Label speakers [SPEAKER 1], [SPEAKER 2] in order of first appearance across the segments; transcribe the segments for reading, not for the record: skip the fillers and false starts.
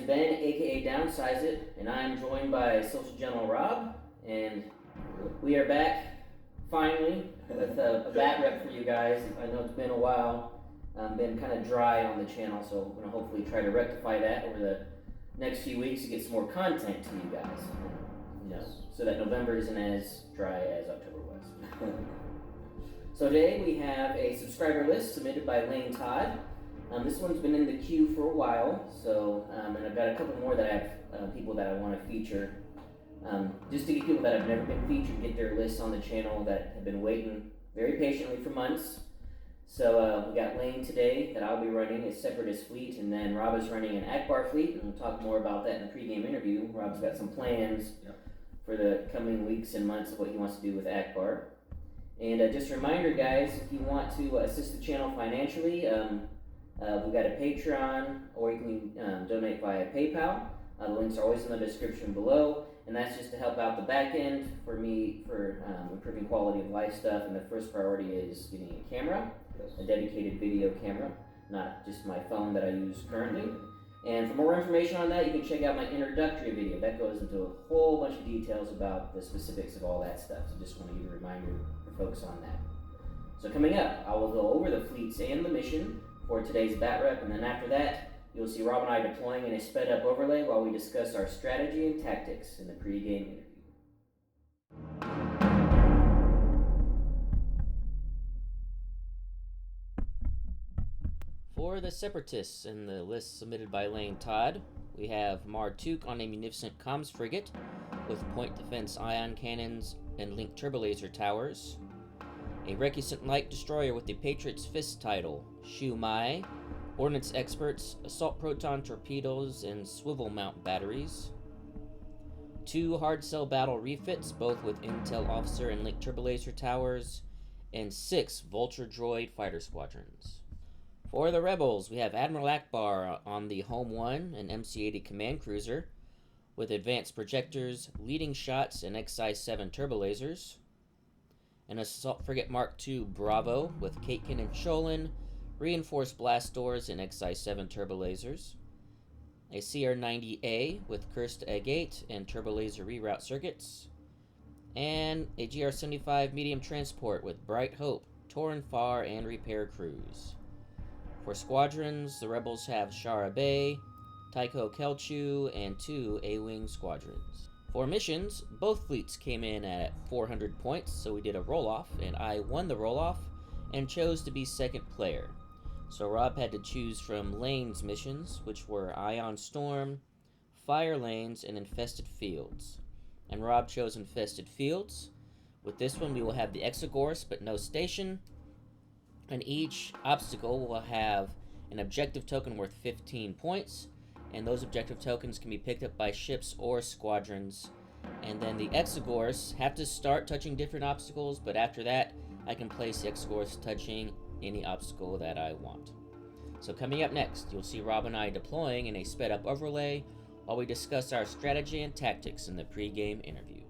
[SPEAKER 1] is Ben, aka Downsize It, and I am joined by Social General Rob, and we are back finally with a bat rep for you guys. I know it's been a while, been kind of dry on the channel, so we're gonna hopefully try to rectify that over the next few weeks to get some more content to you guys. You know, so that November isn't as dry as October was. So today we have a subscriber list submitted by Lane Todd. This one's been in the queue for a while, so and I've got a couple more that I have people that I want to feature. Just to get people that have never been featured get their lists on the channel that have been waiting very patiently for months. So we got Lane today that I'll be running as Separatist fleet, and then Rob is running an Ackbar fleet, and we'll talk more about that in the pregame interview. Rob's got some plans for the coming weeks and months of what he wants to do with Ackbar. And just a reminder, guys, if you want to assist the channel financially, we've got a Patreon, or you can donate via PayPal. The links are always in the description below, and that's just to help out the back end for me for improving quality of life stuff. And the first priority is getting a camera, a dedicated video camera, not just my phone that I use currently. And for more information on that, you can check out my introductory video. That goes into a whole bunch of details about the specifics of all that stuff. So just want to give a reminder for folks on that. So coming up, I will go over the fleets and the mission for today's bat rep, and then after that, you'll see Rob and I deploying in a sped up overlay while we discuss our strategy and tactics in the pregame interview. For the Separatists in the list submitted by Lane Todd, we have Tuuk on a munificent comms frigate with point defense ion cannons and linked turbolaser towers, a recusant light destroyer with the Patriot's Fist title, Shu Mai, ordnance experts, assault proton torpedoes, and swivel mount batteries, 2 hard cell battle refits, both with intel officer and linked turbolaser towers, and 6 vulture droid fighter squadrons. For the Rebels, we have Admiral Ackbar on the Home 1 and MC-80 command cruiser with advanced projectors, leading shots, and XI-7 turbolasers, an assault frigate Mark II Bravo with Caitkin and Cholin, reinforced blast doors and XI-7 turbolasers, a CR-90A with cursed agate and turbolaser reroute circuits, and a GR-75 medium transport with Bright Hope, Torin Far, and repair crews. For squadrons, the Rebels have Shara Bay, Tycho Kelchu, and 2 A-Wing squadrons. For missions, both fleets came in at 400 points, so we did a roll-off, and I won the roll-off and chose to be second player. So Rob had to choose from Lane's missions, which were Ion Storm, Fire Lanes, and Infested Fields. And Rob chose Infested Fields. With this one, we will have the Exogorse, but no station. And each obstacle will have an objective token worth 15 points, and those objective tokens can be picked up by ships or squadrons. And then the Exogorse have to start touching different obstacles, but after that, I can place the Exogorse touching any obstacle that I want. So coming up next, you'll see Rob and I deploying in a sped up overlay while we discuss our strategy and tactics in the pregame interview.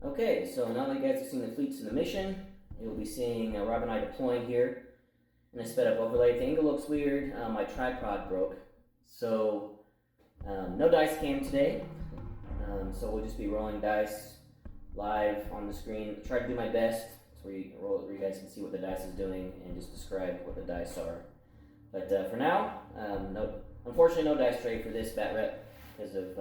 [SPEAKER 1] Okay, so now that you guys have seen the fleets in the mission, you'll be seeing Rob and I deploying here in a sped up overlay. The angle looks weird. My tripod broke, so no dice cam today. So we'll just be rolling dice live on the screen. Try to do my best so where you guys can see what the dice is doing and just describe what the dice are. But for now, unfortunately no dice tray for this bat rep because of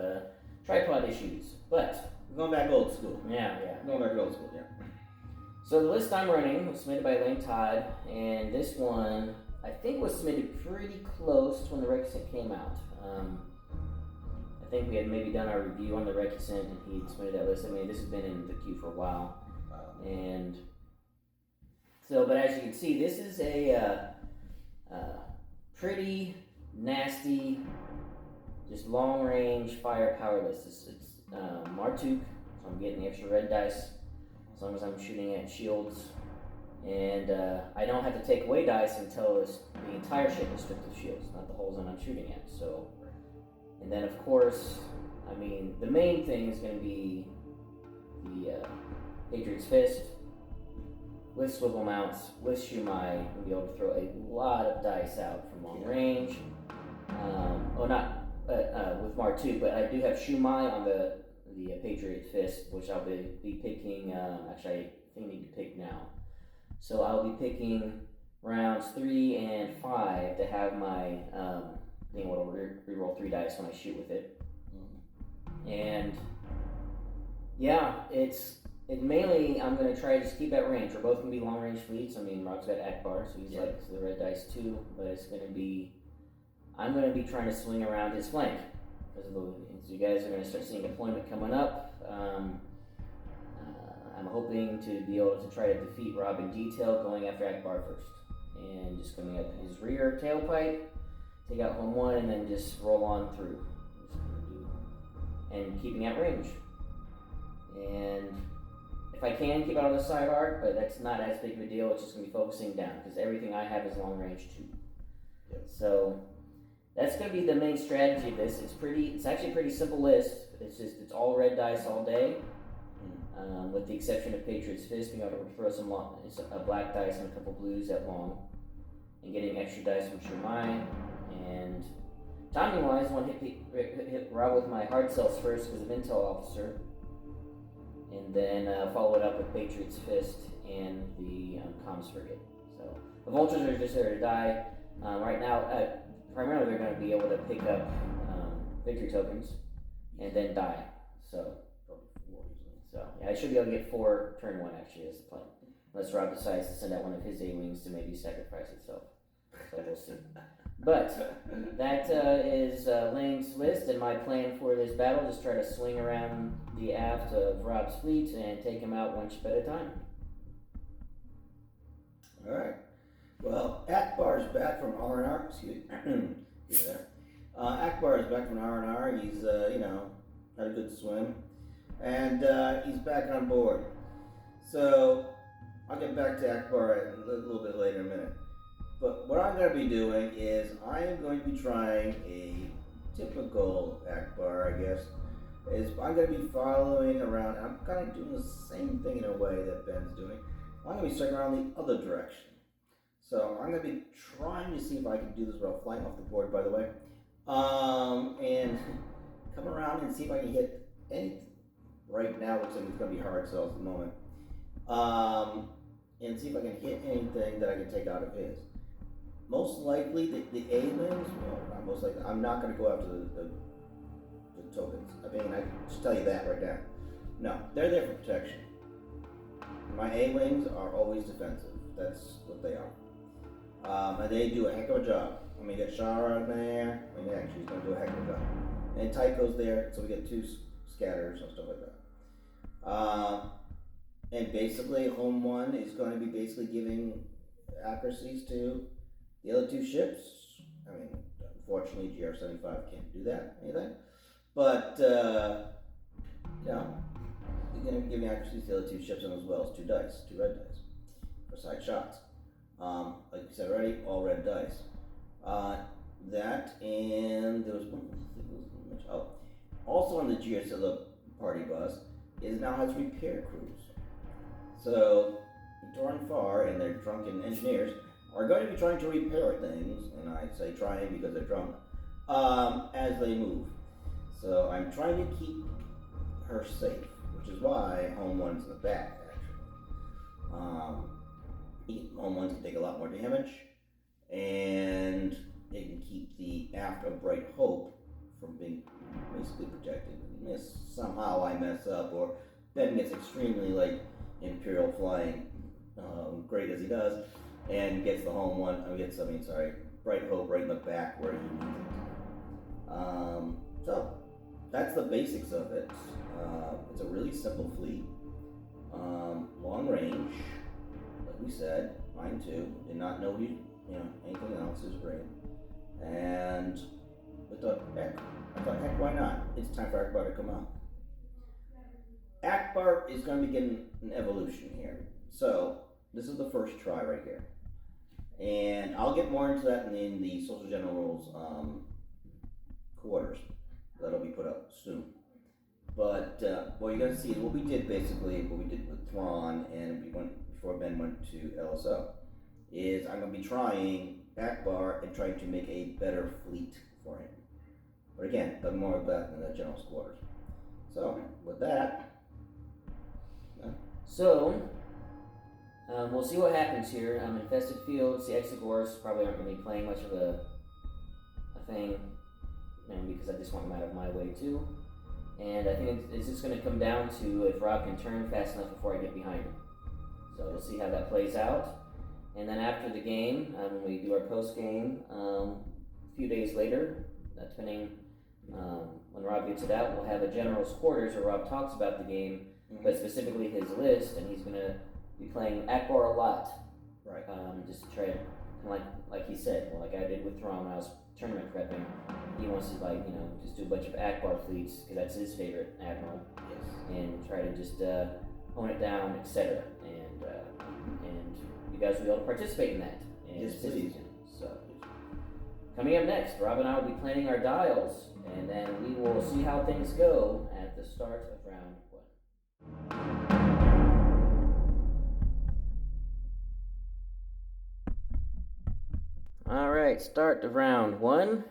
[SPEAKER 1] tripod issues. But
[SPEAKER 2] we're going back old school.
[SPEAKER 1] Yeah.
[SPEAKER 2] Going back old school, yeah.
[SPEAKER 1] So the list I'm running was submitted by Lane Todd, and this one I think was submitted pretty close to when the Recusant came out. I think we had maybe done our review on the Recusant, and he submitted that list. I mean, this has been in the queue for a while.
[SPEAKER 2] Wow.
[SPEAKER 1] And so, but as you can see, this is a pretty nasty, just long-range firepower list. It's Tuuk, so I'm getting the extra red dice as long as I'm shooting at shields. And I don't have to take away dice until the entire ship is stripped of shields, not the holes that I'm shooting at. So, and then of course, I mean, the main thing is going to be the Patriot's Fist,
[SPEAKER 2] with swivel mounts, with Shumai, we'll be able to throw a lot of dice out from long range. Not with Mar 2, but I do have Shumai on the Patriot Fist, which I'll be picking. Actually, I think I need to pick now. So I'll be picking rounds 3 and 5 to have my being able to reroll 3 dice when I shoot with it. And yeah, it mainly I'm gonna try to just keep at range. We're both gonna be long range fleets. I mean, Rob's got Ackbar, so he's like the red dice too. But I'm gonna be trying to swing around his flank because you guys are gonna start seeing deployment coming up. I'm hoping to be able to try to defeat Rob in detail, going after Ackbar first, and just coming up his rear tailpipe, take out home 1, and then just roll on through. And keeping at range. And if I can, keep out on the side arc, but that's not as big of a deal. It's just going to be focusing down because everything I have is long range too. Yep. So that's going to be the main strategy of this. It's actually a pretty simple list. It's all red dice all day, with the exception of Patriot's Fist, being able to throw some black dice and a couple blues at long, and getting extra dice from Shumai. And timing wise, I want to hit Rob with my hard cells first because of Intel Officer, and then follow it up with Patriot's Fist and the Comms Frigate. So the Vultures are just there to die. Right now, primarily they're going to be able to pick up victory tokens and then die. So yeah, I should be able to get 4 turn 1 actually as the plan. Unless Rob decides to send out one of his A-Wings to maybe sacrifice itself. So we'll see. But that is Lane's list, and my plan for this battle: just try to swing around the aft of Rob's fleet and take him out one ship at a time.
[SPEAKER 3] All right. Well, Ackbar's back from R&R. Excuse me. There. Ackbar is back from R&R. He's had a good swim, and he's back on board. So I'll get back to Ackbar a little bit later in a minute. But what I'm going to be doing is I am going to be trying a typical Ackbar, I guess. I'm going to be following around. I'm kind of doing the same thing in a way that Ben's doing. I'm going to be circling around the other direction. So I'm going to be trying to see if I can do this without flying off the board, by the way. And come around and see if I can hit anything. Right now, it looks like it's going to be hard cells at the moment. And see if I can hit anything that I can take out of his. Most likely, the A-Wings, well, not most likely, I'm not going to go after the tokens. I mean, I can just tell you that right now. No, they're there for protection. My A-Wings are always defensive. That's what they are. And they do a heck of a job. I mean, get Shara in there. I mean, actually, she's going to do a heck of a job. And Tycho's there, so we get 2 scatters and stuff like that. And basically, home 1 is going to be basically giving accuracies to the other 2 ships. I mean, unfortunately, GR-75 can't do that, anything. But, he's going to be giving accuracies to the other 2 ships, and as well as 2 dice, 2 red dice, for side shots. Like we said already, all red dice. That, and there was one, also on the GR party bus, it now has repair crews. So, Torn Far and their drunken engineers are going to be trying to repair things, and I say trying because they're drunk, as they move. So I'm trying to keep her safe, which is why Home 1's in the back, actually. Home 1's can take a lot more damage, and they can keep the aft of Bright Hope from being basically protected. And somehow I mess up, or Ben gets extremely, Imperial flying, great as he does, and gets the Home 1, Bright Hope right in the back where he needs it. So, that's the basics of it. It's a really simple fleet. Long range, like we said, mine too. Did not know anything else is great. And I thought, heck, why not? It's time for Ackbar to come out. Ackbar is going to be getting an evolution here. So, this is the first try right here. And I'll get more into that in the Social General's quarters. That'll be put up soon. But what you're going to see is what we did basically, what we did with Thrawn, and we went before Ben went to LSO, is I'm going to be trying Ackbar and trying to make a better fleet for him. But again, but more of that in the general's quarters. So, with that...
[SPEAKER 2] So, we'll see what happens here. Infested Fields, the Exegors probably aren't going to be playing much of a thing, and because I just want them out of my way too. And I think it's just going to come down to if Rob can turn fast enough before I get behind him. So we'll see how that plays out. And then after the game, when we do our post-game, a few days later, depending when Rob gets it out, we'll have a general's quarters where Rob talks about the game, but specifically his list, and he's going to be playing Ackbar a lot.
[SPEAKER 3] Right.
[SPEAKER 2] Just to try to, like he said, well, like I did with Ron when I was tournament prepping, he wants to just do a bunch of Ackbar fleets because that's his favorite Admiral.
[SPEAKER 3] Yes.
[SPEAKER 2] And try to just hone it down, etc. And you guys will be able to participate in that. And
[SPEAKER 3] Yes, please.
[SPEAKER 2] So coming up next, Rob and I will be planning our dials, and then we will see how things go at the start of round 1. Alright, start of round 1.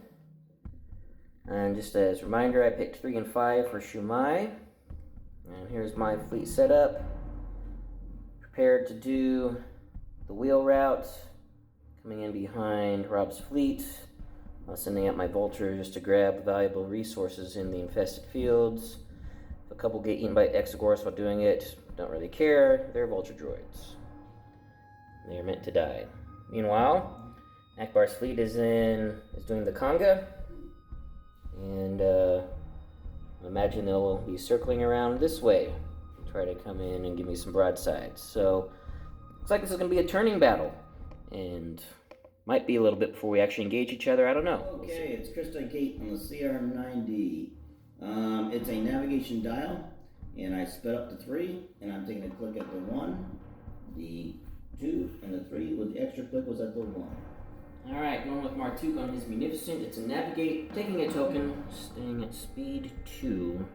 [SPEAKER 2] And just as a reminder, I picked 3 and 5 for Shumai. And here's my fleet setup. Prepared to do the wheel route. Coming in behind Rob's fleet. Sending out my vultures to grab valuable resources in the infested fields. If a couple get eaten by Exegors while doing it, don't really care. They're vulture droids. They are meant to die. Meanwhile, Ackbar's fleet is doing the conga, and I imagine they'll be circling around this way, try to come in and give me some broadsides. So looks like this is going to be a turning battle, and might be a little bit before we actually engage each other. I don't know.
[SPEAKER 3] Okay, it's Krista Gate on the CR90. It's a navigation dial, and I sped up to 3, and I'm taking a click at the 1, the 2, and the 3 with the extra click was at the 1.
[SPEAKER 2] Alright, going with Tuuk on his Munificent. It's a navigate, taking a token, staying at speed 2.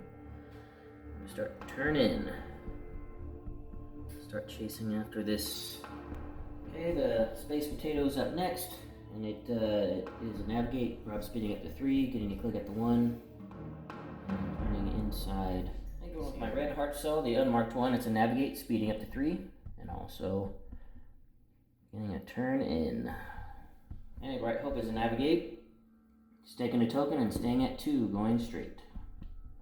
[SPEAKER 2] Start turning. Start chasing after this. Okay, the Space Potato's up next, and it is a navigate. Rob speeding up to 3, getting a click at the 1, and turning inside. I go with my Red Heart Cell, the unmarked one. It's a navigate, speeding up to 3, and also getting a turn in. And Right Hope is a navigate, just taking a token and staying at 2, going straight.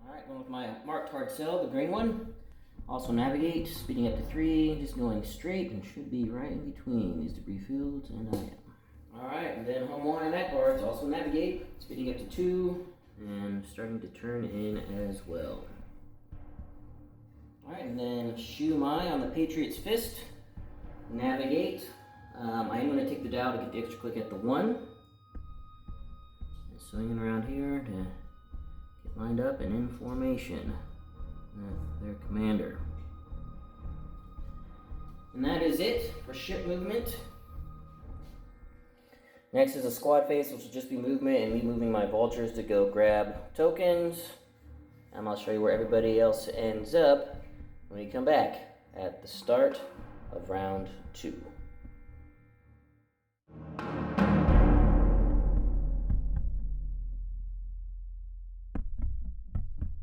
[SPEAKER 2] Alright, going with my marked hard cell, the green one. Also navigate, speeding up to 3, just going straight, and should be right in between these debris fields, and I am. Alright, and then home 1 and Ackbar, it's also navigate, speeding up to 2, and starting to turn in as well. Alright, and then Shumai on the Patriot's Fist, navigate. I am going to take the dial to get the extra click at the 1. And swinging around here to get lined up and in formation with their commander. And that is it for ship movement. Next is a squad phase, which will just be movement and me moving my vultures to go grab tokens. I'll show you where everybody else ends up when we come back at the start of round 2.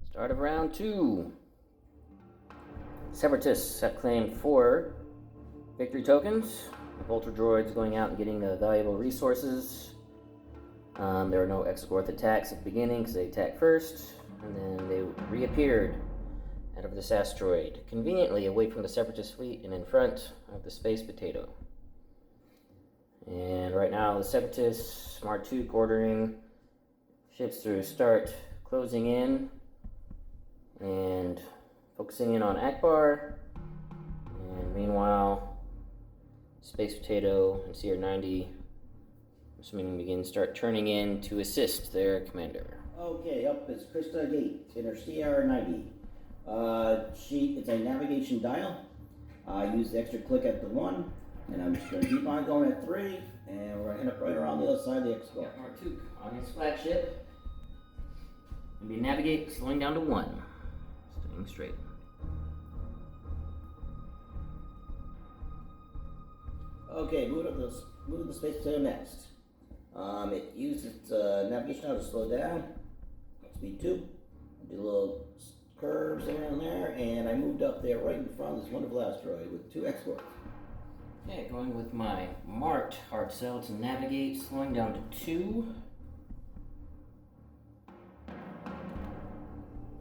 [SPEAKER 2] Start of round 2. Separatists have claimed 4 victory tokens. The Vulture droids going out and getting the valuable resources. There were no Exegorth attacks at the beginning because they attacked first, and then they reappeared out of this asteroid, conveniently away from the Separatist fleet and in front of the Space Potato. And right now, the Separatists, Tuuk ordering ships to start closing in and focusing in on Ackbar. And meanwhile, Space Potato and CR90, assuming begin start turning in to assist their commander.
[SPEAKER 3] Okay, up is Krista Gate in her CR90. It's a navigation dial. I use the extra click at the 1, and I'm just going to keep on going at 3, and we're going to end up right around the other side of the X-Squad.
[SPEAKER 2] Tuuk on his flagship. And be navigate, slowing down to 1. Staying straight.
[SPEAKER 3] Okay, move the space potato next. It uses its navigation now to slow down. Speed 2. Do little curves around there, and I moved up there right in front of this wonderful asteroid with 2 X-Boards.
[SPEAKER 1] Okay, going with my marked hard cell to navigate, slowing down to 2.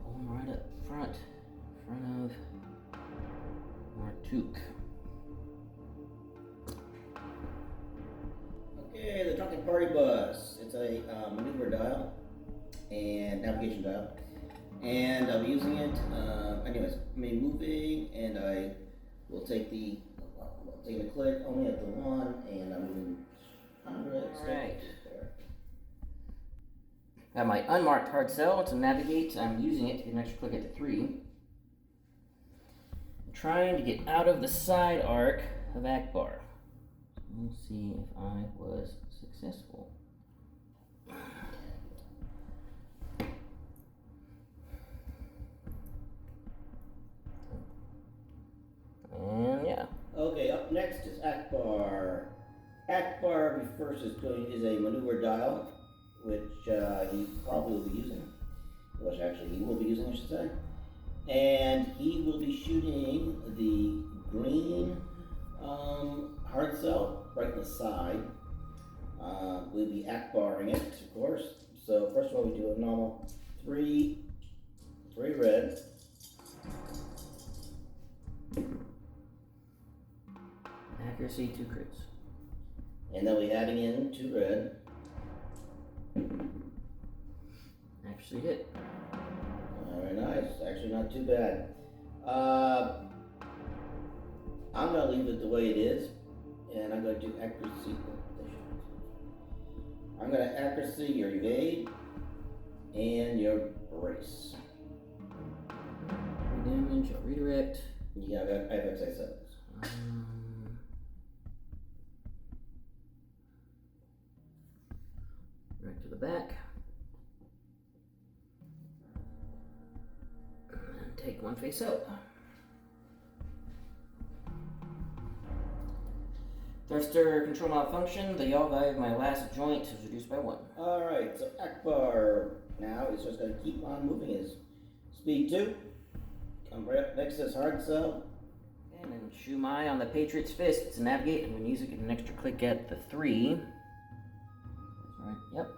[SPEAKER 1] Pulling right up front of our Tuuk.
[SPEAKER 3] Okay, the Drunken Party Bus. It's a maneuver dial and navigation dial, and I'll be using it. Anyways, I'm moving, and I will take the click only at the 1, and I'm moving 100.
[SPEAKER 1] Alright. Got my unmarked hard cell to navigate. I'm using it to get an extra click at the 3. I'm trying to get out of the side arc of Ackbar. We'll see if I was successful. And yeah.
[SPEAKER 3] Okay, up next is Ackbar. Ackbar first is a maneuver dial, which he probably will be using. Which actually he will be using, I should say. And he will be shooting the green hard cell right in the side. We'll be Ackbarring it, of course. So first of all, we do a normal 3 red.
[SPEAKER 1] Accuracy, 2 crits.
[SPEAKER 3] And then we adding in 2 red.
[SPEAKER 1] Actually hit.
[SPEAKER 3] Very nice. Actually not too bad. I'm going to leave it the way it is. And I'm going to do accuracy. I'm going to accuracy your evade and your brace.
[SPEAKER 1] Damage, I'll redirect.
[SPEAKER 3] Yeah, I have XA7s.
[SPEAKER 1] Right to the back. And take 1 face out. Thruster control malfunction. The yaw value of my last joint is reduced by 1.
[SPEAKER 3] Alright, so Ackbar now is just going to keep on moving his speed 2. Come right up next to his hard cell.
[SPEAKER 1] And then Shumai on the Patriot's Fist to navigate. I'm going to use it, get an extra click at the 3. Right, yep.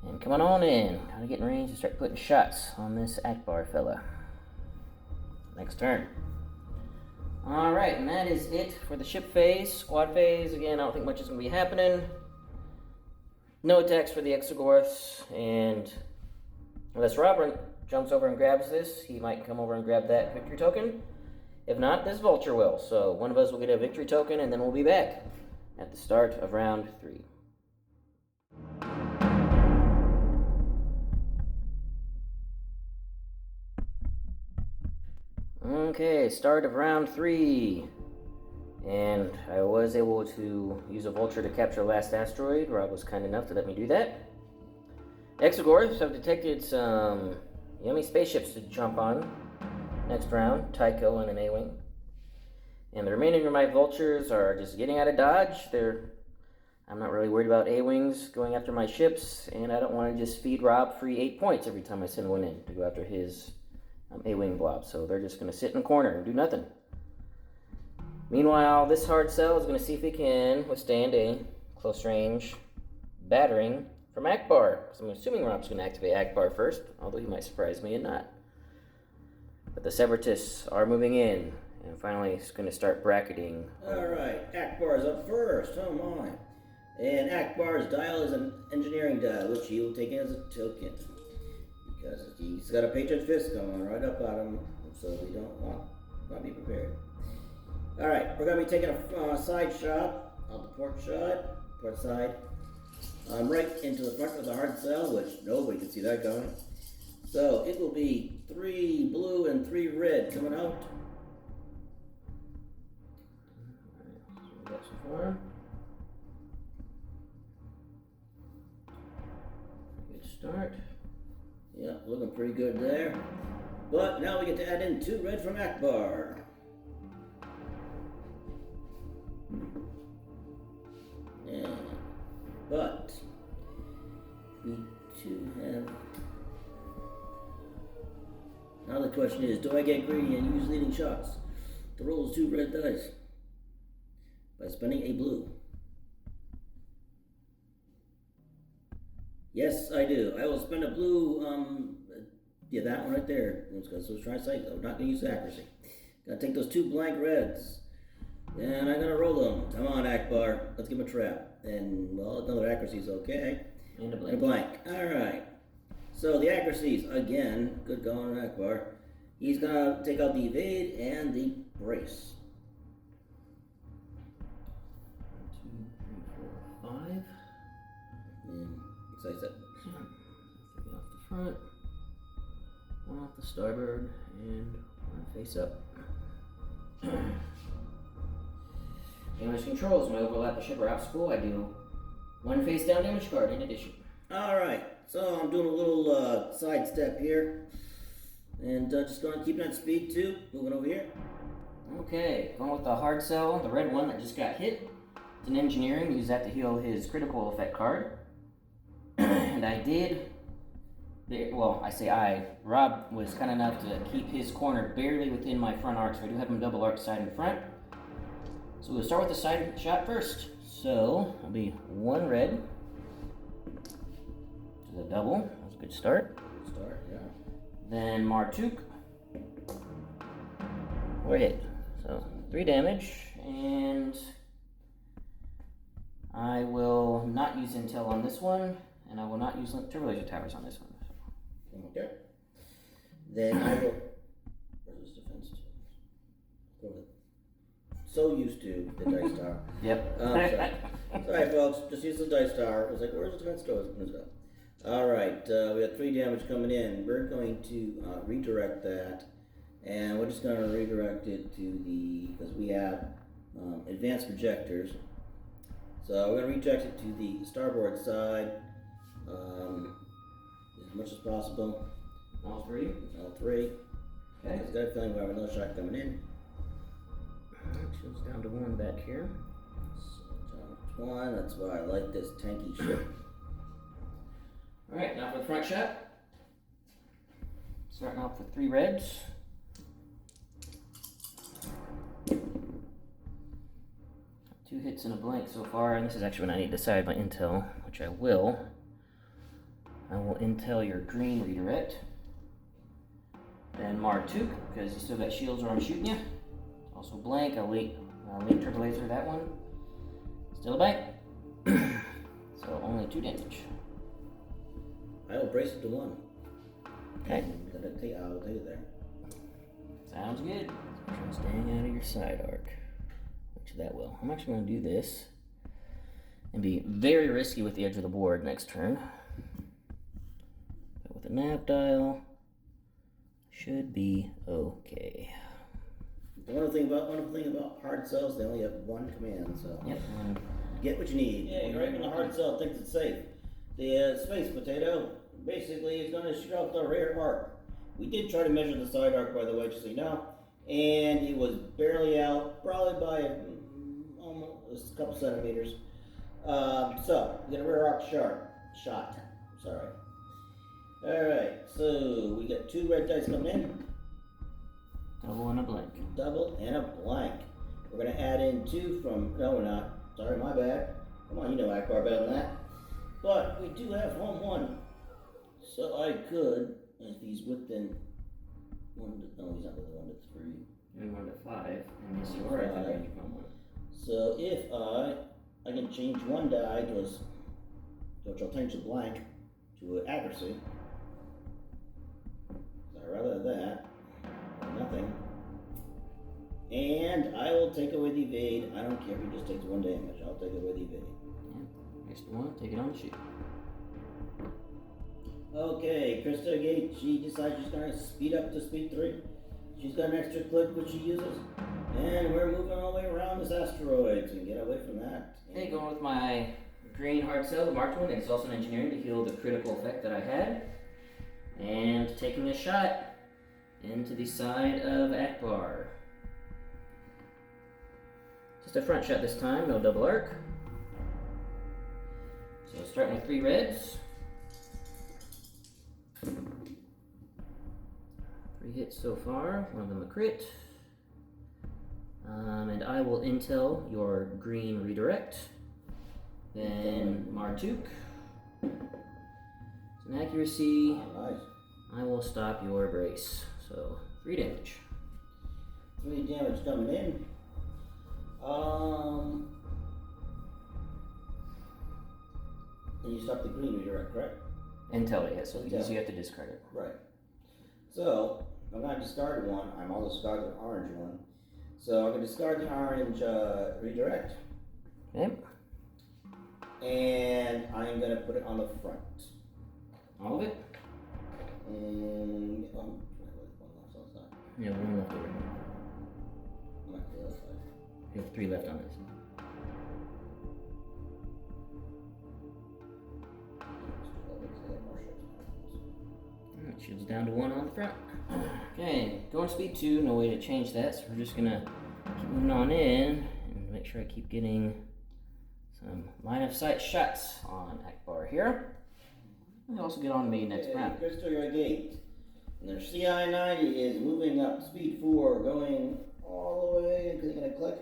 [SPEAKER 1] And coming on in. Kind of getting range to start putting shots on this Ackbar fella. Next turn. Alright, and that is it for the ship phase. Squad phase, again, I don't think much is going to be happening. No attacks for the Exogorths, and unless Robert jumps over and grabs this, he might come over and grab that victory token. If not, this Vulture will. So one of us will get a victory token, and then we'll be back at the start of round 3. Okay, start of round 3. And I was able to use a Vulture to capture the last asteroid. Rob was kind enough to let me do that. Exogorths have detected some yummy spaceships to jump on next round, Tycho and an A-Wing. And the remaining of my Vultures are just getting out of dodge. I'm not really worried about A-Wings going after my ships, and I don't want to just feed Rob free 8 points every time I send one in to go after his A-Wing blob. So they're just going to sit in the corner and do nothing. Meanwhile, this hard cell is going to see if it can withstand a close range battering from Ackbar. Because I'm assuming Rob's going to activate Ackbar first, although he might surprise me and not. But the Separatists are moving in, and finally it's going to start bracketing.
[SPEAKER 3] Alright, Ackbar's up first. Oh my. And Ackbar's dial is an engineering dial, which he will take as a token. Because he's got a Patriot Fist going right up at him, so we don't want to be prepared. Alright, we're going to be taking a side shot of the port side, right into the front of the hard cell, which nobody can see that going. So it will be 3 blue and 3 red coming out.
[SPEAKER 1] Alright, so we got some more. Good start.
[SPEAKER 3] Yeah, looking pretty good there. But now we get to add in 2 red from Ackbar. But we do have. Now the question is, do I get greedy and use leading shots to roll 2 red dice by spending a blue? Yes, I do. I will spend a blue. Yeah, that one right there. Because I was trying to say, I'm not going to use accuracy. Gotta take those 2 blank reds. And I'm gonna roll them. Come on, Ackbar. Let's give him a trap. And, well, another accuracy is okay.
[SPEAKER 2] And a
[SPEAKER 3] And a blank. Alright. So the accuracies, again, good going, Ackbar. He's gonna take out the evade and the brace.
[SPEAKER 2] 1, 2, 3, 4, 5.
[SPEAKER 3] And excites that.
[SPEAKER 2] 3 off the front, 1 off the starboard, and 1 face up. Damage controls. When I overlap the ship or obstacle, I do 1 face down damage card in addition.
[SPEAKER 3] Alright, so I'm doing a little side step here. And just going to keep that speed too. Moving over here.
[SPEAKER 2] Okay, going with the hard sell, the red one that just got hit. It's an engineering, use that to heal his critical effect card. And I did, well, I say Rob was kind enough to keep his corner barely within my front arc, so I do have him double arc side and front. So we'll start with the side shot first. So, it'll be 1 red. To the double, that was a good start.
[SPEAKER 3] Good start, yeah.
[SPEAKER 2] Then Tuuk. We're hit. So 3 damage, and I will not use intel on this one, and I will not use turbo laser towers on this one.
[SPEAKER 3] Okay. Then I will. Where's this defense? Go with. So used to the dice tower.
[SPEAKER 2] Yep.
[SPEAKER 3] Sorry, folks. Just use the dice tower. I was like, where's the defense tower? Let's go. Alright, we got 3 damage coming in. We're going to redirect that, and we're just going to redirect it to the, because we have advanced projectors. So we're going to redirect it to the starboard side as much as possible.
[SPEAKER 2] All 3?
[SPEAKER 3] All 3.
[SPEAKER 2] Okay.
[SPEAKER 3] I've got a feeling we have another shot coming in.
[SPEAKER 2] Shield's down to 1 back here.
[SPEAKER 3] So down to 1, that's why I like this tanky ship.
[SPEAKER 2] Alright, now for the front shot. Starting off with 3 reds. Two hits and a blank so far, and this is actually when I need to decide my intel, which I will. I will intel your green redirect. Then Tuuk, because you still got shields where I'm shooting you. Also blank, I'll link turbo laser that one. Still a blank. So only 2 damage.
[SPEAKER 3] I will brace it to 1.
[SPEAKER 2] Okay.
[SPEAKER 3] I will take it there.
[SPEAKER 2] Sounds good. Staying out of your side arc. Which that will. I'm actually going to do this and be very risky with the edge of the board next turn. But with the nav dial, should be okay.
[SPEAKER 3] The wonderful thing about hard cells, they only have 1 command, so
[SPEAKER 2] Yep.
[SPEAKER 3] get what you need. Yeah, right when the hard cell thinks it's safe. The space potato basically is going to shoot out the rear arc. We did try to measure the side arc, by the way, just so you know, and it was barely out, probably by almost a couple centimeters. So we get a rear arc shot. Sorry. All right, so we got 2 red dice coming in.
[SPEAKER 2] Double and a blank.
[SPEAKER 3] Double and a blank. We're going to add in 2 from. No, we're not. Sorry, my bad. Come on, you know Ackbar better than that. But we do have 1/1. So I could, if he's within 1 to. No, he's not within 1 to 3.
[SPEAKER 2] And 1 to 5. And yes, you are at the range of 1/1.
[SPEAKER 3] So if I can change 1 die to which I'll change the blank to an accuracy. So I'd rather that. Nothing. And I will take away the evade. I don't care if he just takes 1 damage. I'll take away the evade.
[SPEAKER 2] Yeah. Next one, take it on the sheet.
[SPEAKER 3] Okay, Krista Gate, she decides she's going to speed up to speed 3. She's got an extra clip which she uses. And we're moving all the way around this asteroid to get away from that.
[SPEAKER 2] Okay, going with my green hard cell, the marked one, and it's also an engineering to heal the critical effect that I had. And taking a shot into the side of Ackbar. Just a front shot this time, no double arc. So starting with 3 reds. 3 hits so far, one of them a crit. And I will intel your green redirect. Then Tuuk. It's an accuracy.
[SPEAKER 3] Oh, nice.
[SPEAKER 2] I will stop your brace. So 3 damage.
[SPEAKER 3] 3 damage coming in. And you stop the green redirect, correct?
[SPEAKER 2] Intel it, yeah, so
[SPEAKER 3] Intel.
[SPEAKER 2] you have to discard it.
[SPEAKER 3] Right. So, I'm going to discard one. I'm also discarding the orange one. So, I can discard the orange redirect.
[SPEAKER 2] Okay.
[SPEAKER 3] And I'm going to put it on the front.
[SPEAKER 2] All of it?
[SPEAKER 3] One left, so it's not.
[SPEAKER 2] Yeah, 1 left over.
[SPEAKER 3] I'm not the other side.
[SPEAKER 2] You have 3 left on this. Alright, shields down to 1 on the front. Okay, going speed 2, no way to change that, so we're just gonna keep moving on in and make sure I keep getting some line of sight shots on Ackbar here. And also get on me next round.
[SPEAKER 3] Crystal, your gate. And their CI 90 is moving up speed 4, going all the way, because they're gonna click.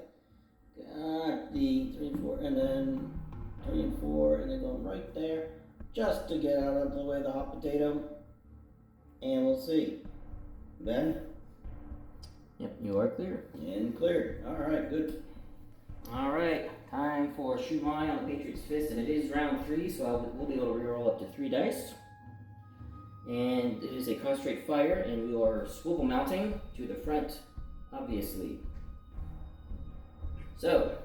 [SPEAKER 3] Got the 3 and 4, and then 3 and 4, and then going right there, just to get out of the way of the hot potato. And we'll see. Ben?
[SPEAKER 2] Yep, you are clear.
[SPEAKER 3] And cleared. Alright, good.
[SPEAKER 2] Alright, time for Shoot Mine on the Patriot's Fist, and it is round 3, so we'll be able to reroll up to 3 dice. And it is a concentrate fire, and we are swivel mounting to the front, obviously. So,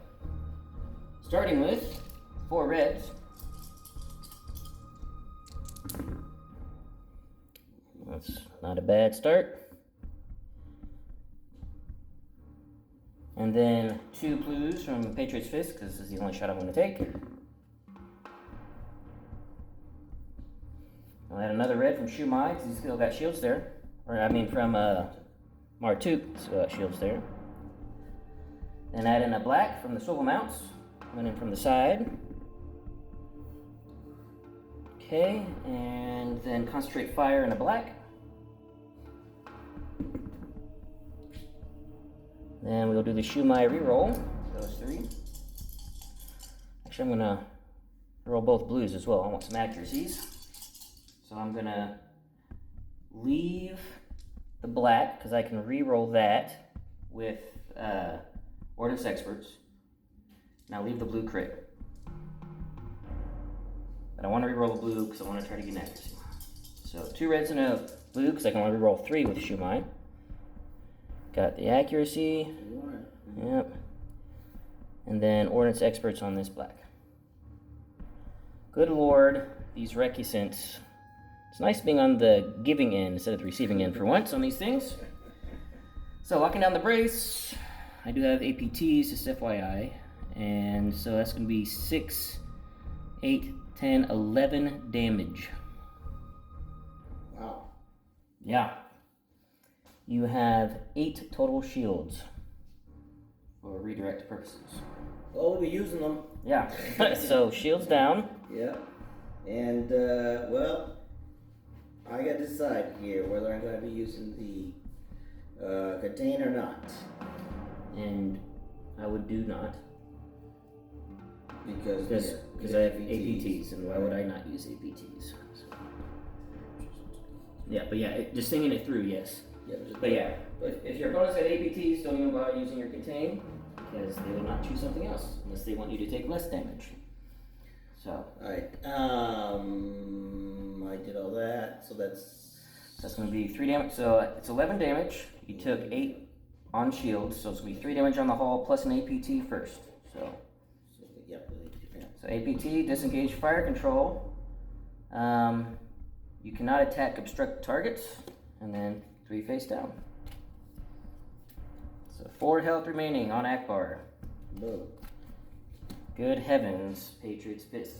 [SPEAKER 2] starting with 4 reds. That's not a bad start. And then 2 blues from Patriot's Fist, because this is the only shot I'm going to take. I'll add another red from Shumai, because he's still got shields there. Or, I mean, from Tuuk's shields there. Then add in a black from the swivel mounts, coming in from the side. Okay, and then concentrate fire in a black. Then we'll do the Shumai reroll, those 3. Actually, I'm gonna roll both blues as well. I want some accuracies. So I'm gonna leave the black, because I can reroll that with Ordnance Experts. And I'll leave the blue crit. But I want to reroll the blue because I want to try to get an accuracy. So 2 reds and a blue, because I can only reroll 3 with Shumai. Got the accuracy. Yep. And then Ordnance Experts on this black. Good lord, these recusants. It's nice being on the giving end instead of the receiving end for once on these things. So locking down the brace. I do have APTs, just FYI. And so that's going to be 6, 8, 10, 11 damage.
[SPEAKER 3] Wow.
[SPEAKER 2] Yeah. You have 8 total shields for redirect purposes.
[SPEAKER 3] Well, we'll be using them.
[SPEAKER 2] Yeah. So shields down.
[SPEAKER 3] Yeah. And, well, I got to decide here whether I'm going to be using the contain or not.
[SPEAKER 2] And I would do not.
[SPEAKER 3] Because
[SPEAKER 2] I have APTs, and why would I not use APTs? So. Yeah, but yeah, just thinking it through, yes.
[SPEAKER 3] Yeah,
[SPEAKER 2] But yeah, if your opponent's got APTs, don't even bother using your contain, because they will not choose something else, unless they want you to take less damage. So.
[SPEAKER 3] Alright, I did all that, so
[SPEAKER 2] That's going to be 3 damage, so it's 11 damage. You took 8 on shields, so it's going to be 3 damage on the hull, plus an APT first. So APT, disengage fire control. You cannot attack obstruct targets, and then 3 face down. So 4 health remaining on Ackbar.
[SPEAKER 3] Boom.
[SPEAKER 2] Good heavens, Patriot's Fist.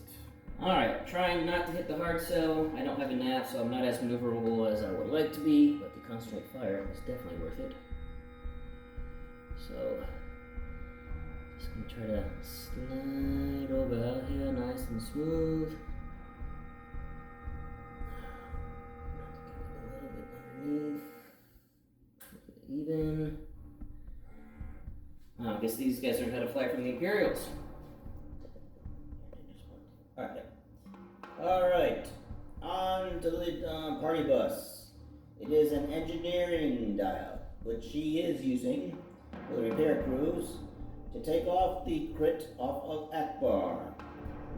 [SPEAKER 2] Alright, trying not to hit the hard sell. I don't have a nav, so I'm not as maneuverable as I would like to be, but the concentrate fire is definitely worth it. So, Just gonna try to slide over out here nice and smooth. A little bit underneath. Even. I guess these guys learned how to fly from the Imperials.
[SPEAKER 3] Alright. On to the party bus. It is an engineering dial, which she is using for the repair crews to take off the crit off of Ackbar.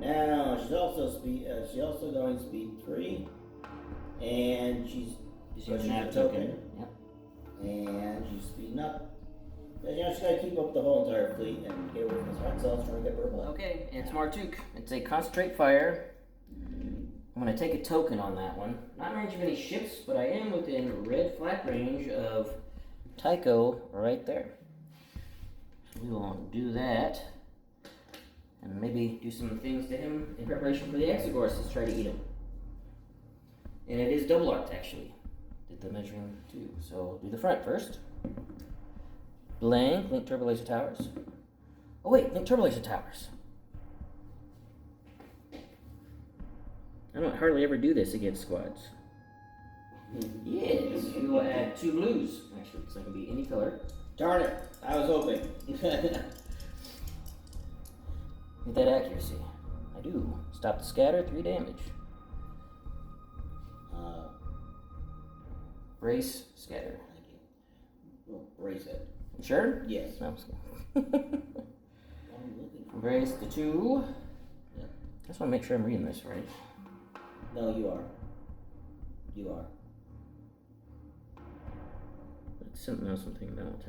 [SPEAKER 3] Now she's also going speed 3, and she's
[SPEAKER 2] Using
[SPEAKER 3] a
[SPEAKER 2] that
[SPEAKER 3] token.
[SPEAKER 2] Yep.
[SPEAKER 3] And she's speeding up. But, you know, she's got to keep up the whole entire fleet and get away from his hot cells trying to get purple.
[SPEAKER 2] Okay, it's Tuuk. It's a concentrate fire. I'm going to take a token on that one. Not in range of any ships, but I am within red flak range of Tycho right there. So we will do that. And maybe do some things to him in preparation for the Exogorus. Let's try to eat him. And it is double arced actually. Did the measuring too. So do the front first. Blank, link turbo laser towers. Oh wait, link turbo laser towers. I don't hardly ever do this against squads. Yes, we will add 2 blues, actually, because I can be any color.
[SPEAKER 3] Darn it! I was hoping.
[SPEAKER 2] Get that accuracy. I do. Stop the scatter, 3 damage. Brace, scatter.
[SPEAKER 3] Thank you. Well, brace it.
[SPEAKER 2] You sure?
[SPEAKER 3] Yes.
[SPEAKER 2] No,
[SPEAKER 3] I'm looking for.
[SPEAKER 2] brace the 2.
[SPEAKER 3] Yeah.
[SPEAKER 2] I just want to make sure I'm reading this right.
[SPEAKER 3] No, you are. You are.
[SPEAKER 2] It's something else I'm thinking about.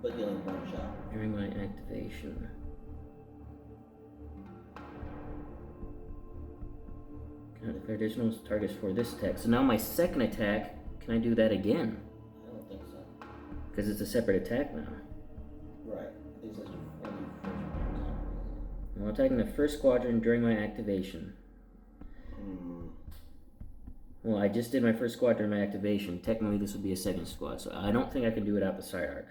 [SPEAKER 3] But you only have 1 shot.
[SPEAKER 2] During my activation. Can I declare additional targets for this attack? So now my second attack, can I do that again?
[SPEAKER 3] I don't think so.
[SPEAKER 2] Because it's a separate attack now.
[SPEAKER 3] Right. I think that's
[SPEAKER 2] While attacking the first squadron during my activation. Well, I just did my first squad during my activation. Technically, this would be a second squad, so I don't think I can do it out the side arc.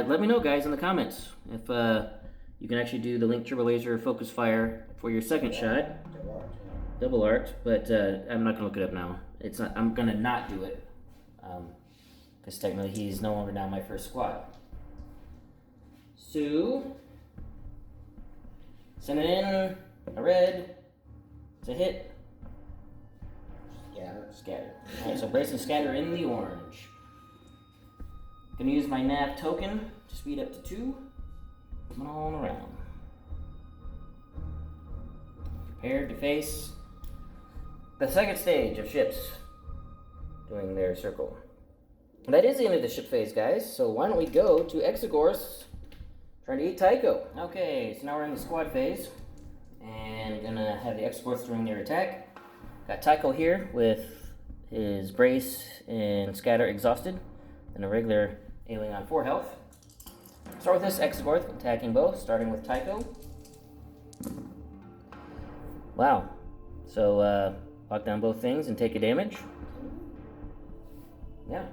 [SPEAKER 2] Let me know, guys, in the comments if you can actually do the link turbo laser focus fire for your second shot. Double arced, but I'm not gonna look it up now. It's not. I'm gonna not do it because technically he's no longer now my first squad. So sending in a red. It's a hit. Scatter. Alright, so brace and scatter in the orange. Gonna use my nav token to speed up to 2. Coming on around. Prepared to face the second stage of ships doing their circle. And that is the end of the ship phase, guys. So why don't we go to Exogorus trying to eat Tycho. Okay, so now we're in the squad phase. And gonna have the Exogorus during their attack. Got Tycho here with his brace and scatter exhausted, and a regular alien on 4 health. Start with this Exogorth attacking both, starting with Tycho. Wow. So lock down both things and take a damage. Yeah.